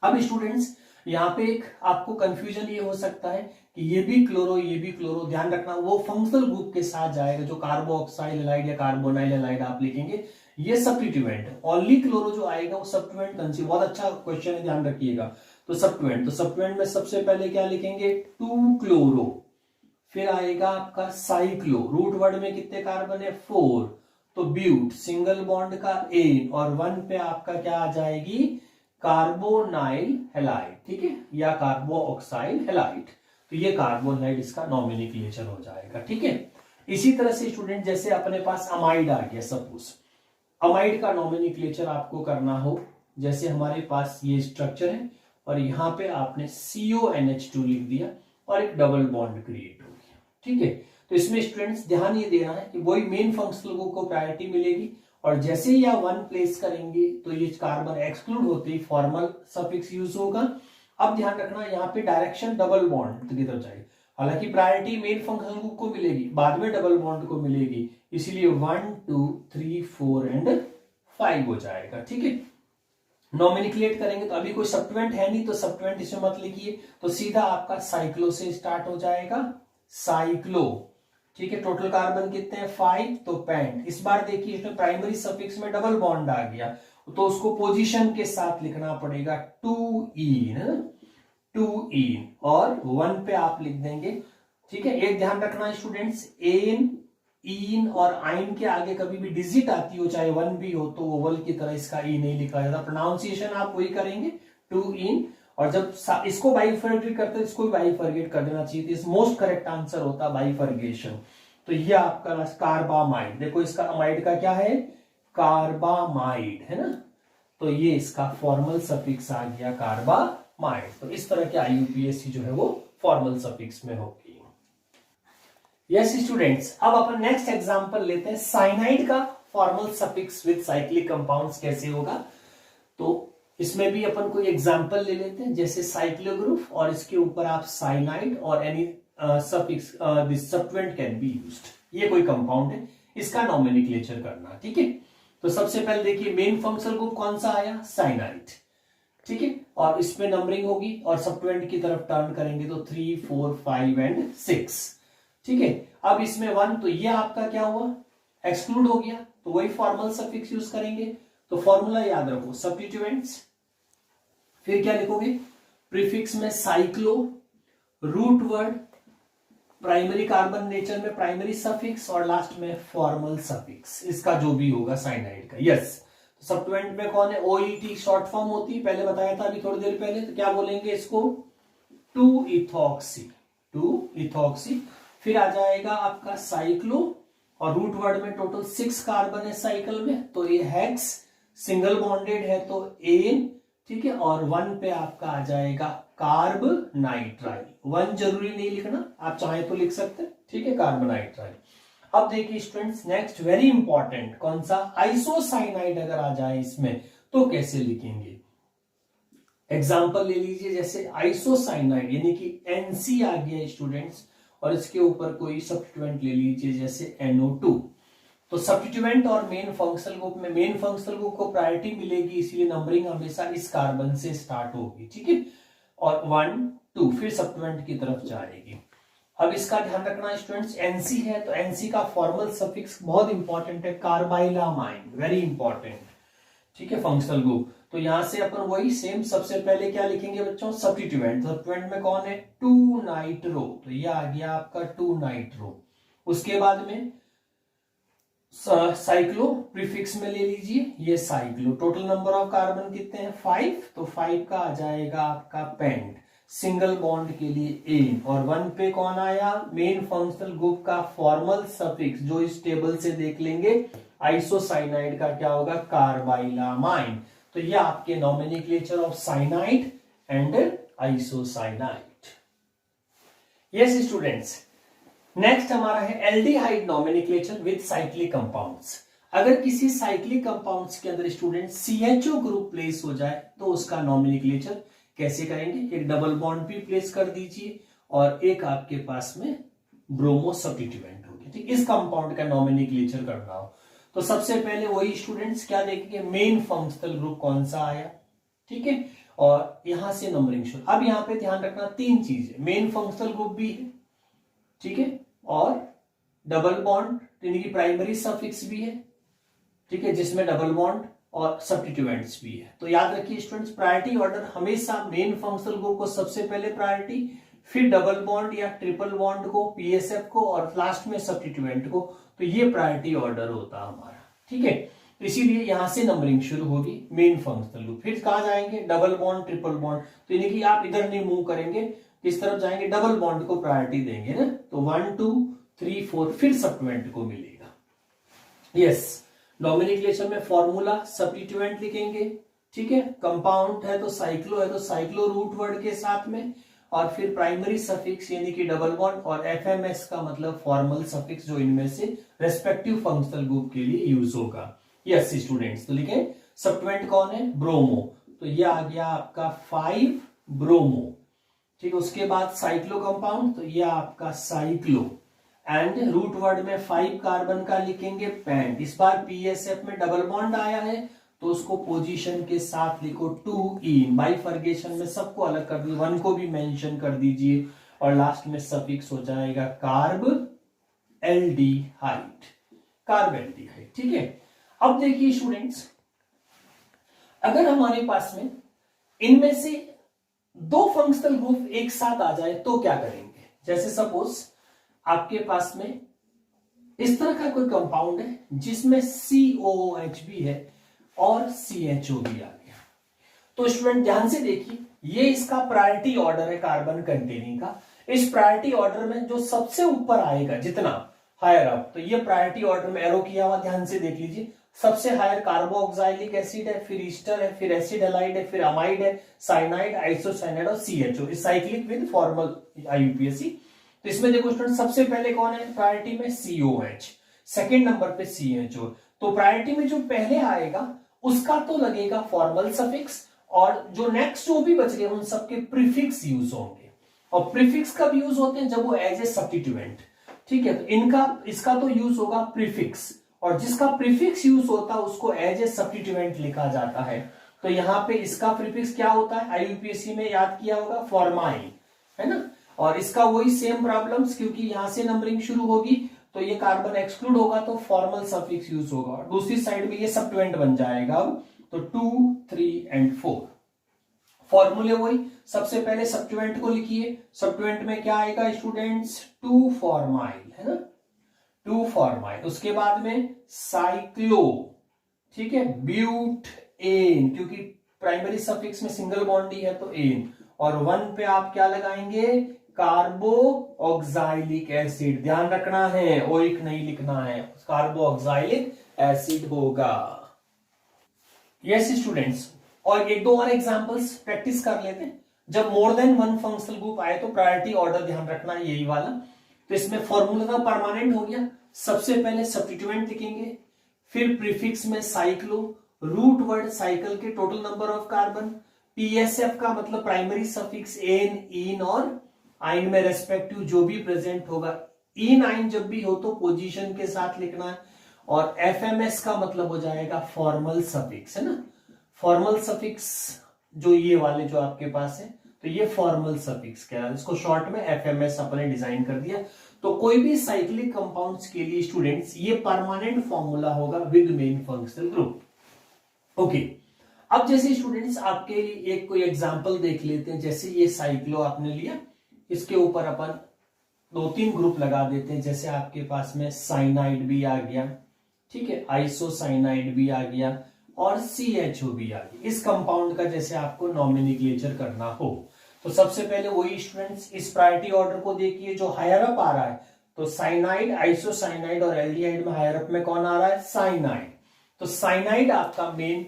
A: अब स्टूडेंट्स यहाँ पे एक आपको कंफ्यूजन ये हो सकता है कि ये भी क्लोरो, ध्यान रखना वो फंक्शनल ग्रुप के साथ जाएगा, जो कार्बोऑक्साइल हैलाइड या कार्बोनाइल हैलाइड आप लिखेंगे, ये सब्स्टिट्यूएंट, ओनली क्लोरो जो आएगा वो सब्स्टिट्यूएंट कंसीडर, बहुत अच्छा क्वेश्चन है, ध्यान रखिएगा। तो सब्स्टिट्यूएंट में सबसे पहले क्या लिखेंगे, 2 क्लोरो, फिर आएगा आपका साइक्लो, रूट वर्ड में कितने कार्बन है 4, तो ब्यूट, सिंगल बॉन्ड का एन, और 1 पे आपका क्या आ जाएगी, कार्बोनाइल हैलाइड, ठीक है, या कार्बोऑक्साइल हैलाइड। तो ये कार्बोनाइल इसका नॉमेनक्लेचर हो जाएगा, ठीक है। इसी तरह से स्टूडेंट जैसे अपने पास अमाइड आ गया, सपोज अमाइड का नॉमेनक्लेचर आपको करना हो, जैसे हमारे पास ये स्ट्रक्चर है और यहाँ पे आपने CONH2 लिख दिया और एक डबल बॉन्ड क्रिएट हो गया, ठीक है। तो इसमें स्टूडेंट्स ध्यान ये देना है कि वही मेन फंक्शनल ग्रुप को प्रायोरिटी मिलेगी, और जैसे ही आप 1 प्लेस करेंगे तो ये कार्बन एक्सक्लूड होते ही फॉर्मल सफिक्स यूज होगा। अब ध्यान रखना यहाँ पे डायरेक्शन डबल बॉन्ड की तरफ जाएगी, हालांकि प्रायोरिटी मेन फंक्शनल ग्रुप को मिलेगी, बाद में डबल बॉन्ड को मिलेगी, इसीलिए 1 2 3 4 एंड 5 हो जाएगा, ठीक है। नॉमिनिक्लेट करेंगे तो अभी कोई सब्स्टिट्यूएंट है नहीं तो सब्स्टिट्यूएंट इसमें मत लिखिए, तो सीधा आपका साइक्लो से स्टार्ट हो जाएगा, साइक्लो, ठीक है। टोटल कार्बन कितने हैं 5, तो पेंट। इस बार देखिए इसमें प्राइमरी सफिक्स में डबल बॉन्ड आ गया तो उसको पोजीशन के साथ लिखना पड़ेगा 2 इन और 1 पे आप लिख देंगे, ठीक है। एक ध्यान रखना स्टूडेंट्स, एन, इन और आइन के आगे कभी भी डिजिट आती हो, चाहे 1 भी हो, तो ओवल की तरह इसका ई नहीं लिखा जाता, प्रोनाउंसिएशन आप वही करेंगे 2 इन। और जब इसको बाइफर्गेट करते हैं इसको भी बाइफर्गेट कर देना चाहिए, इस मोस्ट करेक्ट आंसर होता बाइफर्गेशन। तो ये आपका कार्बामाइड, देखो इसका अमाइड का क्या है, कार्बामाइड है ना, तो ये इसका फॉर्मल सफिक्स आ गया कार्बामाइड। तो इस तरह के IUPAC जो है वो फॉर्मल सफिक्स में होगी। यस स्टूडेंट्स, अब अपन नेक्स्ट एग्जांपल लेते हैं, साइनाइड का formal suffix with cyclic compounds कैसे होगा। तो इसमें भी अपन कोई एग्जांपल ले लेते हैं, जैसे साइक्लो ग्रुप और इसके ऊपर आप साइनाइड और any suffix this substituent can be used. ये कोई कंपाउंड है, इसका नॉमेनक्लेचर करना, ठीक है। तो सबसे पहले देखिए मेन फंक्शनल ग्रुप कौन सा आया, साइनाइड, ठीक है, और इसमें नंबरिंग होगी और सब्स्टिट्यूएंट की तरफ टर्न करेंगे तो 3 4 5 एंड 6, ठीक है। अब इसमें 1, तो ये आपका क्या हुआ, एक्सक्लूड हो गया, तो वही फॉर्मल सफिक्स यूज करेंगे। तो फॉर्मूला याद रखो, सब्स्टिट्यूएंट्स, फिर क्या लिखोगे, प्रीफिक्स में cyclo, root word, primary carbon nature में प्राइमरी सफिक्स और लास्ट में फॉर्मल सफिक्स, इसका जो भी होगा साइनाइड का। यस, तो सब्स्टिट्यूएंट में कौन है, OET शॉर्ट फॉर्म होती है, पहले बताया था अभी थोड़ी देर पहले, तो क्या बोलेंगे इसको 2 इथॉक्सी। फिर आ जाएगा आपका साइक्लो और रूट वर्ड में टोटल 6 कार्बन है साइकिल में, तो ये हेक्स, सिंगल बॉन्डेड है तो एन, ठीक है, और 1 पे आपका आ जाएगा कार्ब नाइट्राइल। 1 जरूरी नहीं लिखना, आप चाहे तो लिख सकते हैं, ठीक है, कार्बोनाइट्राइल। अब देखिए स्टूडेंट्स नेक्स्ट वेरी इंपॉर्टेंट, कौन सा, आइसोसाइनाइड अगर आ जाए इसमें तो कैसे लिखेंगे। एग्जाम्पल ले लीजिए, जैसे आइसोसाइनाइड यानी कि NC आ गया स्टूडेंट्स, और इसके ऊपर कोई सब्स्टिट्यूएंट ले लीजिए जैसे NO2। तो सब्स्टिट्यूएंट और मेन फंक्शनल ग्रुप में मेन फंक्शनल ग्रुप को प्रायोरिटी मिलेगी, इसलिए नंबरिंग हमेशा इस कार्बन से स्टार्ट होगी, ठीक है, और 1 2 फिर सब्स्टिट्यूएंट की तरफ जाएगी। अब इसका ध्यान रखना स्टूडेंट्स, NC है तो NC का फॉर्मल सफिक्स बहुत इंपॉर्टेंट है, कार्बाइलामाइन, वेरी इंपॉर्टेंट, ठीक है, फंक्शनल ग्रुप। तो यहां से अपन वही सेम सबसे पहले क्या लिखेंगे बच्चों, सब्स्टिट्यूएंट। सब्स्टिट्यूएंट में कौन है, 2 नाइट्रो, तो ये आ गया आपका 2 नाइट्रो। उसके बाद में साइक्लो प्रीफिक्स में ले लीजिए ये cyclo. Total number of carbon कितने हैं, 5, तो 5 का आ जाएगा आपका पेंट। सिंगल बॉन्ड के लिए एन, और 1 पे कौन आया, मेन फंक्शनल ग्रुप का फॉर्मल सफिक्स, जो इस टेबल से देख लेंगे, आइसोसाइनाइड का क्या होगा, कार्बाइलामाइन। तो ये आपके nomenclature of cyanide and isocyanide. Yes students, next हमारा है aldehyde nomenclature with cyclic compounds. अगर किसी साइक्लिक कंपाउंड्स के अंदर स्टूडेंट CHO ग्रुप प्लेस हो जाए तो उसका नॉमेनक्लेचर कैसे करेंगे, एक डबल बॉन्ड भी प्लेस कर दीजिए और एक आपके पास में ब्रोमो सब्स्टिट्यूएंट होगी, ठीक। इस कंपाउंड का नॉमेनक्लेचर करना हो तो सबसे पहले वही स्टूडेंट्स क्या देखेंगे, मेन फंक्शनल ग्रुप कौन सा आया, ठीक है, और यहां से नंबरिंग शुरू। अब यहां पे ध्यान रखना 3 चीजें, मेन फंक्शनल ग्रुप भी है, ठीक है, और डबल बॉन्ड यानी कि प्राइमरी सफिक्स भी है, ठीक है, जिसमें डबल बॉन्ड और सब्स्टिट्यूएंट्स भी है। तो याद रखिए स्टूडेंट्स, प्रायोरिटी ऑर्डर हमेशा मेन फंक्शनल ग्रुप को सबसे पहले प्रायोरिटी, फिर डबल बॉन्ड या ट्रिपल बॉन्ड को, PSF को, और लास्ट में सब्स्टिट्यूएंट को। तो ये प्रायोरिटी ऑर्डर होता है हमारा, ठीक है। तो इसीलिए यहां से नंबरिंग शुरू होगी, मेन फंक्शनल ग्रुप। फिर कहां जाएंगे, डबल बॉन्ड ट्रिपल बॉन्ड, तो यानी कि आप इधर नहीं मूव करेंगे, किस तरफ जाएंगे, डबल बॉन्ड को प्रायोरिटी देंगे ना, तो 1 2 3 4 फिर सब्स्टिट्यूएंट को मिलेगा। यस, नॉमेनक्लेचर में फॉर्मूला सब्स्टिट्यूएंट लिखेंगे, ठीक है, कंपाउंड है तो साइक्लो है तो साइक्लो रूट वर्ड के साथ में, और फिर प्राइमरी सफिक्स यानी कि डबल बॉन्ड, और FMS का मतलब फॉर्मल सफिक्स, जो इनमें से रेस्पेक्टिव फंक्शनल ग्रुप के लिए यूज होगा। यस स्टूडेंट्स, तो लिखें सब्स्टिट्यूएंट कौन है, ब्रोमो, तो ये आ गया आपका 5 ब्रोमो, ठीक है। उसके बाद साइक्लो कंपाउंड, तो ये आपका साइक्लो, एंड रूट वर्ड में 5 कार्बन का लिखेंगे पेंट। इस बार PSF में डबल बॉन्ड आया है तो उसको पोजीशन के साथ लिखो 2 इन, बाइफर्गेशन में सबको अलग कर दीजिए, 1 को भी मेंशन कर दीजिए, और लास्ट में सफिक्स हो जाएगा कार्ब एल्डिहाइड, कार्ब एल्डिहाइड, ठीक है। अब देखिए स्टूडेंट्स, अगर हमारे पास में इनमें से 2 फंक्शनल ग्रुप एक साथ आ जाए तो क्या करेंगे, जैसे सपोज आपके पास में इस तरह का कोई कंपाउंड है जिसमें COOH भी है और CHO भी आ गया, तो स्टूडेंट ध्यान से देखिए, ये इसका प्रायोरिटी ऑर्डर है कार्बन कंटेनिंग का। इस प्रायोरिटी ऑर्डर में जो सबसे ऊपर आएगा, जितना हायर अप, तो ये प्रायोरिटी ऑर्डर में एरो किया हुआ, ध्यान से देख लीजिए, सबसे हायर कार्बोक्सिलिक एसिड है, फिर ईस्टर है, फिर एसिड हैलाइड है, फिर अमाइड है, साइनाइड, आइसोसाइनाइड और CHO, cyclic with formal IUPAC। तो इसमें देखो स्टूडेंट, सबसे पहले कौन है प्रायोरिटी में, COH, सेकंड नंबर पे CHO। तो प्रायोरिटी में जो पहले आएगा उसका तो लगेगा फॉर्मल सफिक्स, और जो नेक्स्ट जो भी बच गए उन सबके प्रीफिक्स यूज होंगे, और प्रीफिक्स कब यूज होते हैं, जब वो एज ए सब्स्टिट्यूएंट, ठीक है। तो इसका तो यूज होगा प्रीफिक्स, और जिसका प्रीफिक्स यूज होता है उसको एज ए सब्स्टिट्यूएंट लिखा जाता है। तो यहाँ पे इसका प्रीफिक्स क्या होता है, IUPAC में याद किया होगा, फॉर्माइल, है ना, और इसका वही सेम प्रॉब्लम्स, क्योंकि यहां से नंबरिंग शुरू होगी तो ये कार्बन एक्सक्लूड होगा तो फॉर्मल सफिक्स यूज होगा, और दूसरी साइड में ये सब्स्टिट्यूएंट बन जाएगा। अब तो 2 3 एंड 4 फॉर्मूले वही, सबसे पहले सब्स्टिट्यूएंट को लिखिए, सब्स्टिट्यूएंट में क्या आएगा स्टूडेंट्स, 2 फॉर्माइल, है ना, 2 फॉर्माइल। उसके बाद में साइक्लो, ठीक है, ब्यूट एन, क्योंकि प्राइमरी सफिक्स में सिंगल बॉन्ड ही है तो एन, और 1 पे आप क्या लगाएंगे, कार्बो ऑक्साइलिक एसिड, ध्यान रखना है, ओइक नहीं लिखना है, कार्बो ऑक्साइलिक एसिड होगा। यस स्टूडेंट्स, और 1 2 और एग्जांपल्स प्रैक्टिस कर लेते हैं। जब मोर देन 1 फंक्शनल ग्रुप आए तो प्रायोरिटी ऑर्डर ध्यान रखना है, यही वाला। तो इसमें फॉर्मूला का परमानेंट हो गया, सबसे पहले सब्स्टिट्यूएंट लिखेंगे, फिर प्रीफिक्स में साइक्लो, रूट वर्ड साइकिल के total number of carbon, PSF का मतलब प्राइमरी सफिक्स एन, इन और आइन में रेस्पेक्टिव जो भी प्रेजेंट होगा, इन आइन जब भी हो तो पोजीशन के साथ लिखना है। और एफएमएस का मतलब हो जाएगा फॉर्मल सफिक्स, है ना। फॉर्मल सफिक्स जो ये वाले जो आपके पास है, तो ये फॉर्मल सफिक्स क्या है, इसको शॉर्ट में एफएमएस अपने डिजाइन कर दिया। तो कोई भी साइक्लिक कंपाउंड्स के लिए स्टूडेंट्स ये परमानेंट फॉर्मूला होगा with main functional group. Okay, अब जैसे स्टूडेंट्स आपके लिए एक कोई एग्जांपल देख लेते हैं। जैसे ये साइक्लो आपने लिया, इसके ऊपर अपन 2-3 ग्रुप लगा देते हैं। जैसे आपके पास में साइनाइड भी आ गया, ठीक है, आइसोसाइनाइड भी आ गया और CHO भी आ गया। इस कंपाउंड का जैसे आपको नॉमेनक्लेचर करना हो तो सबसे पहले वही स्टूडेंट्स इस प्रायोरिटी ऑर्डर को देखिए, जो हायर अप आ रहा है तो साइनाइड, आइसोसाइनाइड और एल्डिहाइड में हायर अप में कौन आ रहा है, साइनाइड। तो साइनाइड आपका मेन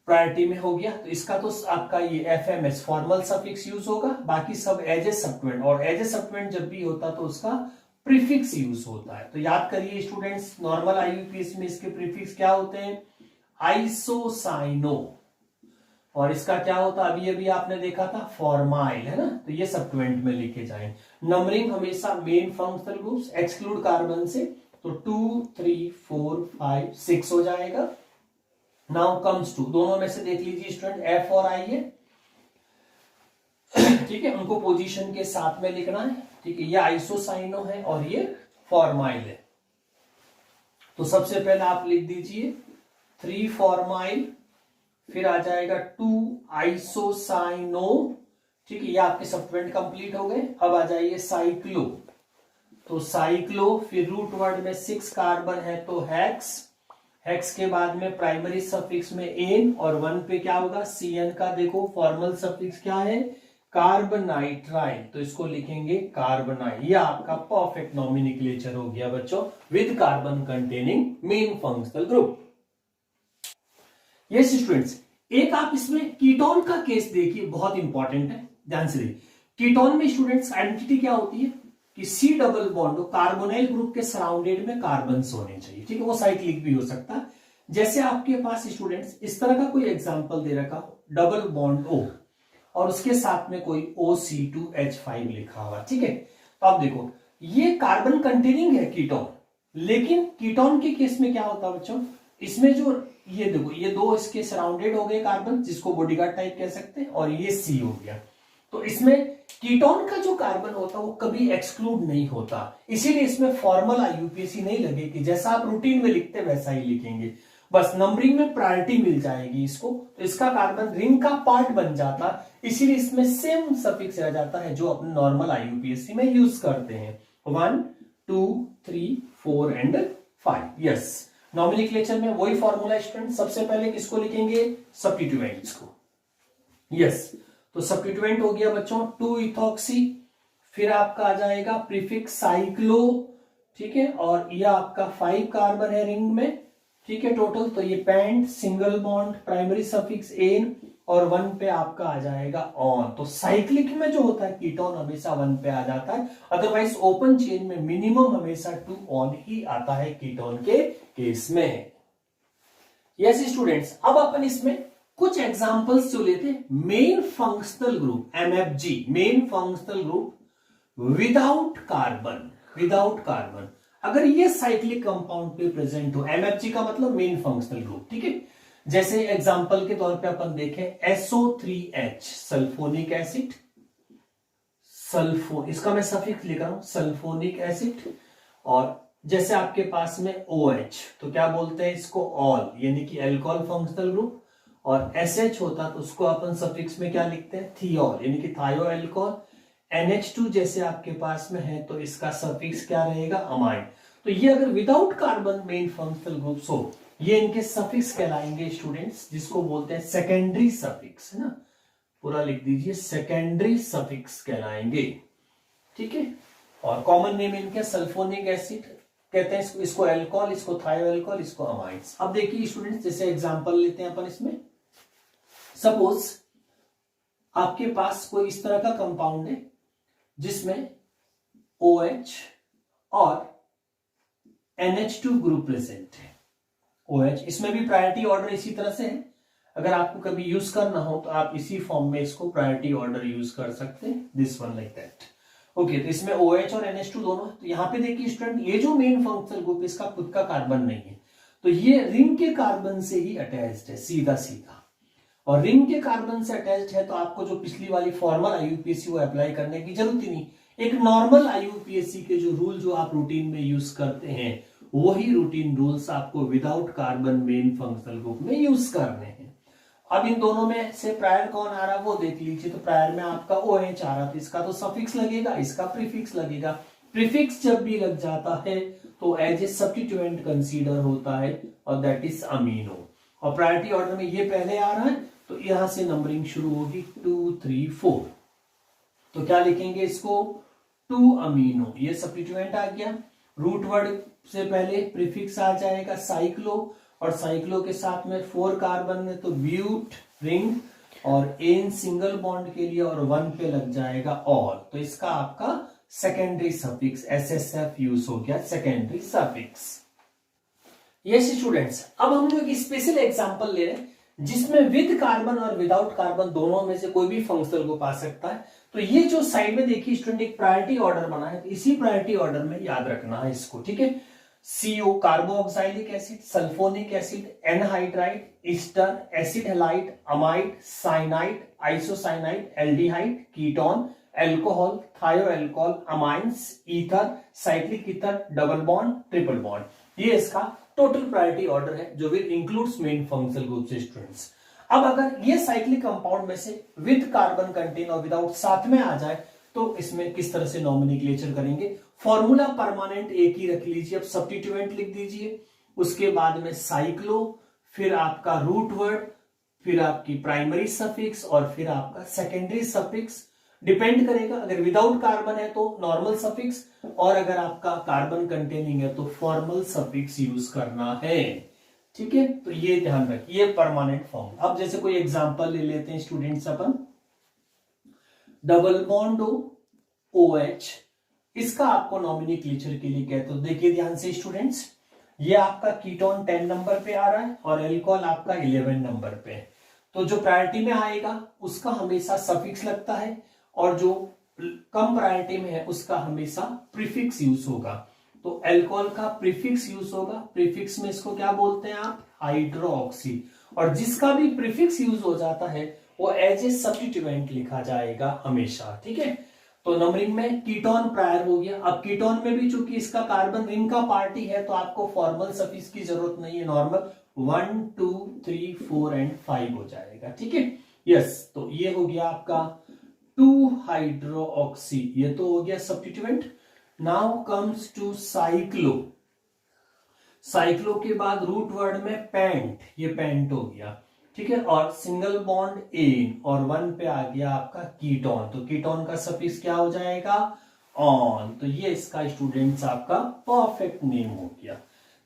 A: प्रायोरिटी में हो गया, तो इसका तो आपका ये एफएमएस फॉर्मल सफिक्स यूज होगा, बाकी सब एज ए सब्स्टिट्यूएंट। और एज ए सब्स्टिट्यूएंट जब भी होता तो उसका प्रीफिक्स यूज होता है। तो याद करिए स्टूडेंट्स, नॉर्मल आईयूपीएस में इसके प्रीफिक्स क्या होते हैं, आइसोसाइनो, और इसका क्या होता है अभी अभी आपने देखा था, फॉर्माइल, है ना। तो ये सब्स्टिट्यूएंट में लिखे जाए। नंबरिंग हमेशा main functional groups exclude carbon से, तो 2, 3, 4, 5, 6 हो जाएगा। नाउ कम्स टू, दोनों में से देख लीजिए स्टूडेंट, एफ और आई है, ठीक है, उनको पोजीशन के साथ में लिखना है, ठीक है। ये आइसोसाइनो है और ये फॉर्माइल है। तो सबसे पहले आप लिख दीजिए 3 फॉर्माइल, फिर आ जाएगा 2 आइसोसाइनो, ठीक है, ये आपके सब्स्टिट्यूएंट कंप्लीट हो गए। अब आ जाइए साइक्लो, तो साइक्लो, फिर रूट वर्ड में 6 कार्बन है तो हेक्स, हेक्स के बाद में प्राइमरी सफिक्स में एन और 1 पे क्या होगा, CN का देखो फॉर्मल सफिक्स क्या है, कार्बोनाइट्राइल, तो इसको लिखेंगे कार्बोनाइल। ये आपका परफेक्ट नॉमेनक्लेचर हो गया बच्चों with carbon containing main functional group. Yes students, एक आप इसमें कीटोन का केस देखिए, बहुत इंपॉर्टेंट है, ध्यान से देखिए। कीटोन में स्टूडेंट्स आइडेंटिटी क्या होती है कि C double bond carbonyl group के सराउंडेड में कार्बन्स होने चाहिए, ठीक है, वो साइक्लिक भी हो सकता है। जैसे आपके पास स्टूडेंट्स इस तरह का कोई एग्जांपल दे रखा हो, डबल बॉन्ड O और उसके साथ में कोई OC2H5 लिखा हुआ, ठीक है। तो आप देखो ये कार्बन कंटेनिंग है कीटोन, लेकिन कीटोन के केस में क्या होता है बच्चों, इसमें जो ये देखो ये दो इसके सराउंडेड हो गए कार्बन, जिसको बॉडीगार्ड टाइप कह सकते हैं, और ये C हो गया। तो इसमें कीटोन का जो कार्बन होता है वो कभी एक्सक्लूड नहीं होता, इसीलिए इसमें फॉर्मल आईयूपीएसी नहीं लगेगी, जैसा आप रूटीन में लिखते वैसा ही लिखेंगे, बस नंबरिंग में प्रायोरिटी मिल जाएगी इसको। तो इसका कार्बन रिंग का पार्ट बन जाता, इसीलिए इसमें सेम सफिक्स रह जाता है जो अपने नॉर्मल आईयूपीएसी में यूज करते हैं, 1, 2, 3, 4 एंड 5। यस, नॉमेनक्लेचर में वही फॉर्मूला स्टूडेंट, सबसे पहले किसको लिखेंगे, सब्स्टिट्यूएंट्स को। यस, तो सब्स्टिट्यूएंट हो गया बच्चों 2 इथॉक्सी, फिर आपका आ जाएगा प्रीफिक्स साइक्लो, ठीक है, और यह आपका 5 कार्बन है रिंग में, ठीक है टोटल। तो ये pent, single bond, primary suffix ane और 1 पे आपका आ जाएगा ऑन। तो साइक्लिक में जो होता है कीटोन हमेशा 1 पे आ जाता है, अदरवाइज ओपन चेन में मिनिमम हमेशा 2 ऑन ही आता है कीटोन के केस में। यस स्टूडेंट्स, अब अपन इसमें कुछ एग्जांपल्स जो लेते हैं, main functional group MFG, main functional group without carbon, without carbon, अगर ये साइक्लिक कंपाउंड पे प्रेजेंट हो, MFG का मतलब मेन फंक्शनल ग्रुप, ठीक है। जैसे एग्जांपल के तौर पे अपन देखें SO3H सल्फोनिक एसिड, सल्फो, इसका मैं सफिक्स लिख रहा हूं सल्फोनिक एसिड, और जैसे आपके पास में OH, तो क्या बोलते हैं इसको ऑल, यानी कि एल्कोहल फंक्शनल ग्रुप, और SH होता तो उसको अपन सफिक्स में क्या लिखते हैं, थियोल, यानी कि थायो एल्कोहल। NH2 जैसे आपके पास में है तो इसका सफिक्स क्या रहेगा, अमाइन। तो ये अगर without carbon main functional groups हो, ये इनके सफिक्स कहलाएंगे स्टूडेंट्स, जिसको बोलते हैं सेकेंडरी सफिक्स, है ना, पूरा लिख दीजिए, सेकेंडरी सफिक्स कहलाएंगे, ठीक है। और कॉमन नेम इनके सल्फोनिक एसिड कहते हैं इसको एल्कोहल, इसको थायो एल्कोहल, इसको अमाइड्स। अब देखिए स्टूडेंट्स, जैसे एग्जांपल लेते हैं अपन इसमें, सपोज आपके पास कोई इस तरह का कंपाउंड है जिसमें OH और NH2 ग्रुप प्रेजेंट है, OH, इसमें भी प्रायोरिटी ऑर्डर इसी तरह से है, अगर आपको कभी यूज करना हो तो आप इसी फॉर्म में इसको प्रायोरिटी ऑर्डर यूज कर सकते हैं, this one like that. Okay, तो इसमें OH और NH2 दोनों। तो यहाँ पे देखिए स्टूडेंट, ये जो मेन फंक्शनल ग्रुप इसका खुद का कार्बन नहीं है, तो ये रिंग के कार्बन से ही अटैच्ड है सीधा सीधा। और रिंग के कार्बन से अटैच्ड है तो आपको जो पिछली वाली फॉर्मल IUPAC वो अप्लाई करने की जरूरत ही नहीं। एक नॉर्मल IUPAC के जो रूल जो आप रूटीन में यूज करते हैं वही रूटीन रूल्स आपको without carbon main functional group में यूज करने हैं। अब इन दोनों में से प्रायर कौन आ रहा है वो देख लीजिए। तो प्रायर में आपका OH आ रहा, तो इसका तो सफिक्स लगेगा, इसका प्रीफिक्स लगेगा। प्रीफिक्स जब भी लग जाता है तो एज ए सब्स्टिट्यूएंट कंसीडर होता है और दैट इज अमीनो। और प्रायोरिटी ऑर्डर में ये पहले आ रहा है तो यहां से नंबरिंग शुरू होगी 2 3 4। तो क्या लिखेंगे इसको, 2 अमीनो, ये सब्स्टिट्यूएंट आ गया। रूट वर्ड से पहले प्रीफिक्स आ जाएगा साइक्लो, और साइक्लो के साथ में 4 कार्बन है तो ब्यूट रिंग, और एन सिंगल बॉन्ड के लिए और 1 पे लग जाएगा ऑल। तो इसका आपका सेकेंडरी सफिक्स SSF यूज हो गया, सेकेंडरी सफिक्स। यस स्टूडेंट्स, अब हम लोग एक स्पेशल एग्जांपल ले रहे हैं जिसमें विद कार्बन और विदाउट कार्बन दोनों में से कोई भी फंक्शनल ग्रुप आ सकता है। तो ये जो साइड में देखिए स्टूडेंट एक प्रायोरिटी ऑर्डर बना है, तो इसी प्रायोरिटी ऑर्डर में याद रखना है इसको, ठीक है। CO carboxylic acid, sulphonic acid, anhydride, ester, acid halide, amide, cyanide, isocyanide, aldehyde, ketone, alcohol, thioalcohol, amines, ether, cyclic ether, double bond, triple bond, ये इसका टोटल प्रायोरिटी ऑर्डर है जो with includes main functional group से स्टूडेंट्स। अब अगर ये साइक्लिक कंपाउंड में से विद कार्बन कंटेन और विदाउट साथ में आ जाए तो इसमें किस तरह से नॉमेनक्लेचर करेंगे। फॉर्मूला परमानेंट एक ही रख लीजिए, अब सब्स्टिट्यूएंट लिख दीजिए, उसके बाद में साइक्लो, फिर आपका रूट वर्ड, फिर आपकी प्राइमरी सफिक्स और फिर आपका सेकेंडरी सफिक्स। डिपेंड करेगा, अगर विदाउट कार्बन है तो नॉर्मल सफिक्स, और अगर आपका कार्बन कंटेनिंग है तो फॉर्मल सफिक्स यूज करना है, ठीक है। तो ये ध्यान रखिए, परमानेंट फॉर्म। अब जैसे कोई एग्जांपल ले लेते हैं स्टूडेंट्स अपन, डबल बॉन्ड OH, इसका आपको नॉमेनक्लेचर के लिए कहते हो। देखिए ध्यान से स्टूडेंट्स, ये आपका कीटोन 10 नंबर पे आ रहा है और एल्कोहल आपका 11 नंबर पे है। तो जो प्रायोरिटी में आएगा उसका हमेशा सफिक्स लगता है, और जो कम प्रायोरिटी में है उसका हमेशा प्रीफिक्स यूज होगा। तो एल्कोहल का प्रीफिक्स यूज होगा, प्रीफिक्स में इसको क्या बोलते हैं आप, हाइड्रोक्सी। और जिसका भी प्रीफिक्स यूज हो जाता है वो एज ए सब्स्टिट्यूएंट लिखा जाएगा हमेशा, ठीक है। तो नंबरिंग में कीटोन प्रायर हो गया। अब कीटोन में भी चूंकि इसका कार्बन रिंग का पार्टी है तो आपको फॉर्मल सफिक्स की जरूरत नहीं है, नॉर्मल 1 2 3 4 एंड 5 हो जाएगा, ठीक है। यस, तो ये हो गया आपका 2 हाइड्रोक्सी, ये तो हो गया substituent. Now comes to cyclo. Cyclo के बाद रूट वर्ड में पेंट, ये पेंट हो गया, ठीक है। और सिंगल बॉन्ड एन और 1 पे आ गया आपका कीटोन, तो कीटोन का सफिक्स क्या हो जाएगा, ऑन। तो ये इसका स्टूडेंट्स आपका परफेक्ट नेम हो गया।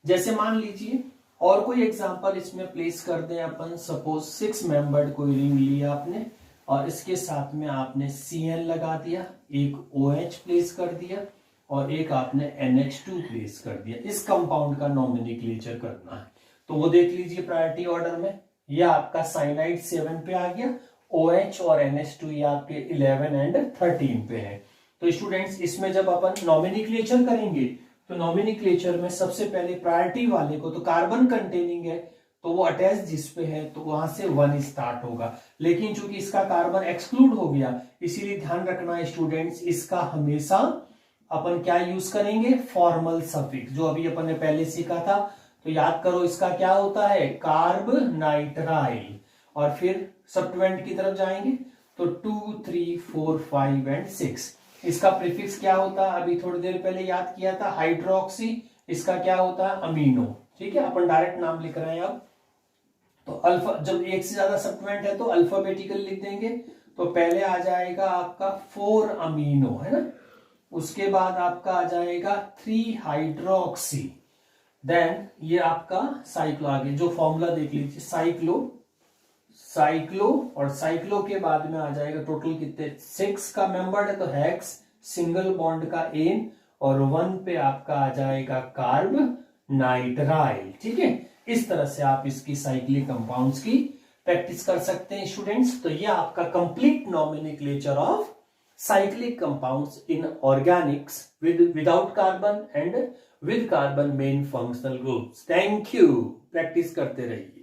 A: जैसे मान लीजिए और कोई एग्जांपल इसमें प्लेस कर दें अपन, सपोज 6 मेंबर्ड कोई रिंग लिया आपने और इसके साथ में आपने Cn लगा दिया, एक OH प्लेस कर दिया और एक आपने NH2 प्लेस कर दिया। इस कंपाउंड का नॉमेनक्लेचर करना है, तो वो देख लीजिए प्रायोरिटी ऑर्डर में। ये आपका साइनाइड 7 पे आ गया, OH और NH2 ये आपके 11 एंड 13 पे है। तो स्टूडेंट्स इसमें जब अपन नॉमेनक्लेचर करेंगे तो नॉमेनक्लेचर में सबसे पहले प्रायोरिटी वाले को, तो कार्बन कंटेनिंग है तो वो अटैच जिस पे है तो वहां से 1 स्टार्ट होगा। लेकिन चूंकि इसका कार्बन एक्सक्लूड हो गया इसीलिए ध्यान रखना है स्टूडेंट्स, इसका हमेशा अपन क्या यूज करेंगे, फॉर्मल सफिक्स, जो अभी अपन ने पहले सीखा था। तो याद करो इसका क्या होता है, कार्ब नाइट्राइल। और फिर सब्स्टिट्यूएंट की तरफ जाएंगे तो 2 3 4 5 एंड 6। इसका प्रीफिक्स क्या होता है, अभी थोड़ी देर पहले याद किया था, हाइड्रोक्सी। इसका क्या होता है, अमीनो, ठीक है। अपन डायरेक्ट नाम लिख रहे हैं अब। तो अल्फा, जब एक से ज्यादा सब्स्टिट्यूएंट है तो अल्फाबेटिकल लिख देंगे। तो पहले आ जाएगा आपका 4 अमीनो, है ना। उसके बाद आपका आ जाएगा 3 हाइड्रोक्सी, देन ये आपका साइक्लो। आगे जो फॉर्मूला देख लीजिए, साइक्लो, साइक्लो और साइक्लो के बाद में आ जाएगा टोटल कितने, 6 का मेंबर है तो हेक्स, सिंगल बॉन्ड का एन और 1 पे आपका आ जाएगा कार्ब नाइट्राइल, ठीक है। इस तरह से आप इसकी साइक्लिक कंपाउंड्स की प्रैक्टिस कर सकते हैं स्टूडेंट्स। तो ये आपका complete nomenclature of cyclic compounds in Organics without carbon and with carbon main functional groups. Thank you, practice करते रहिए।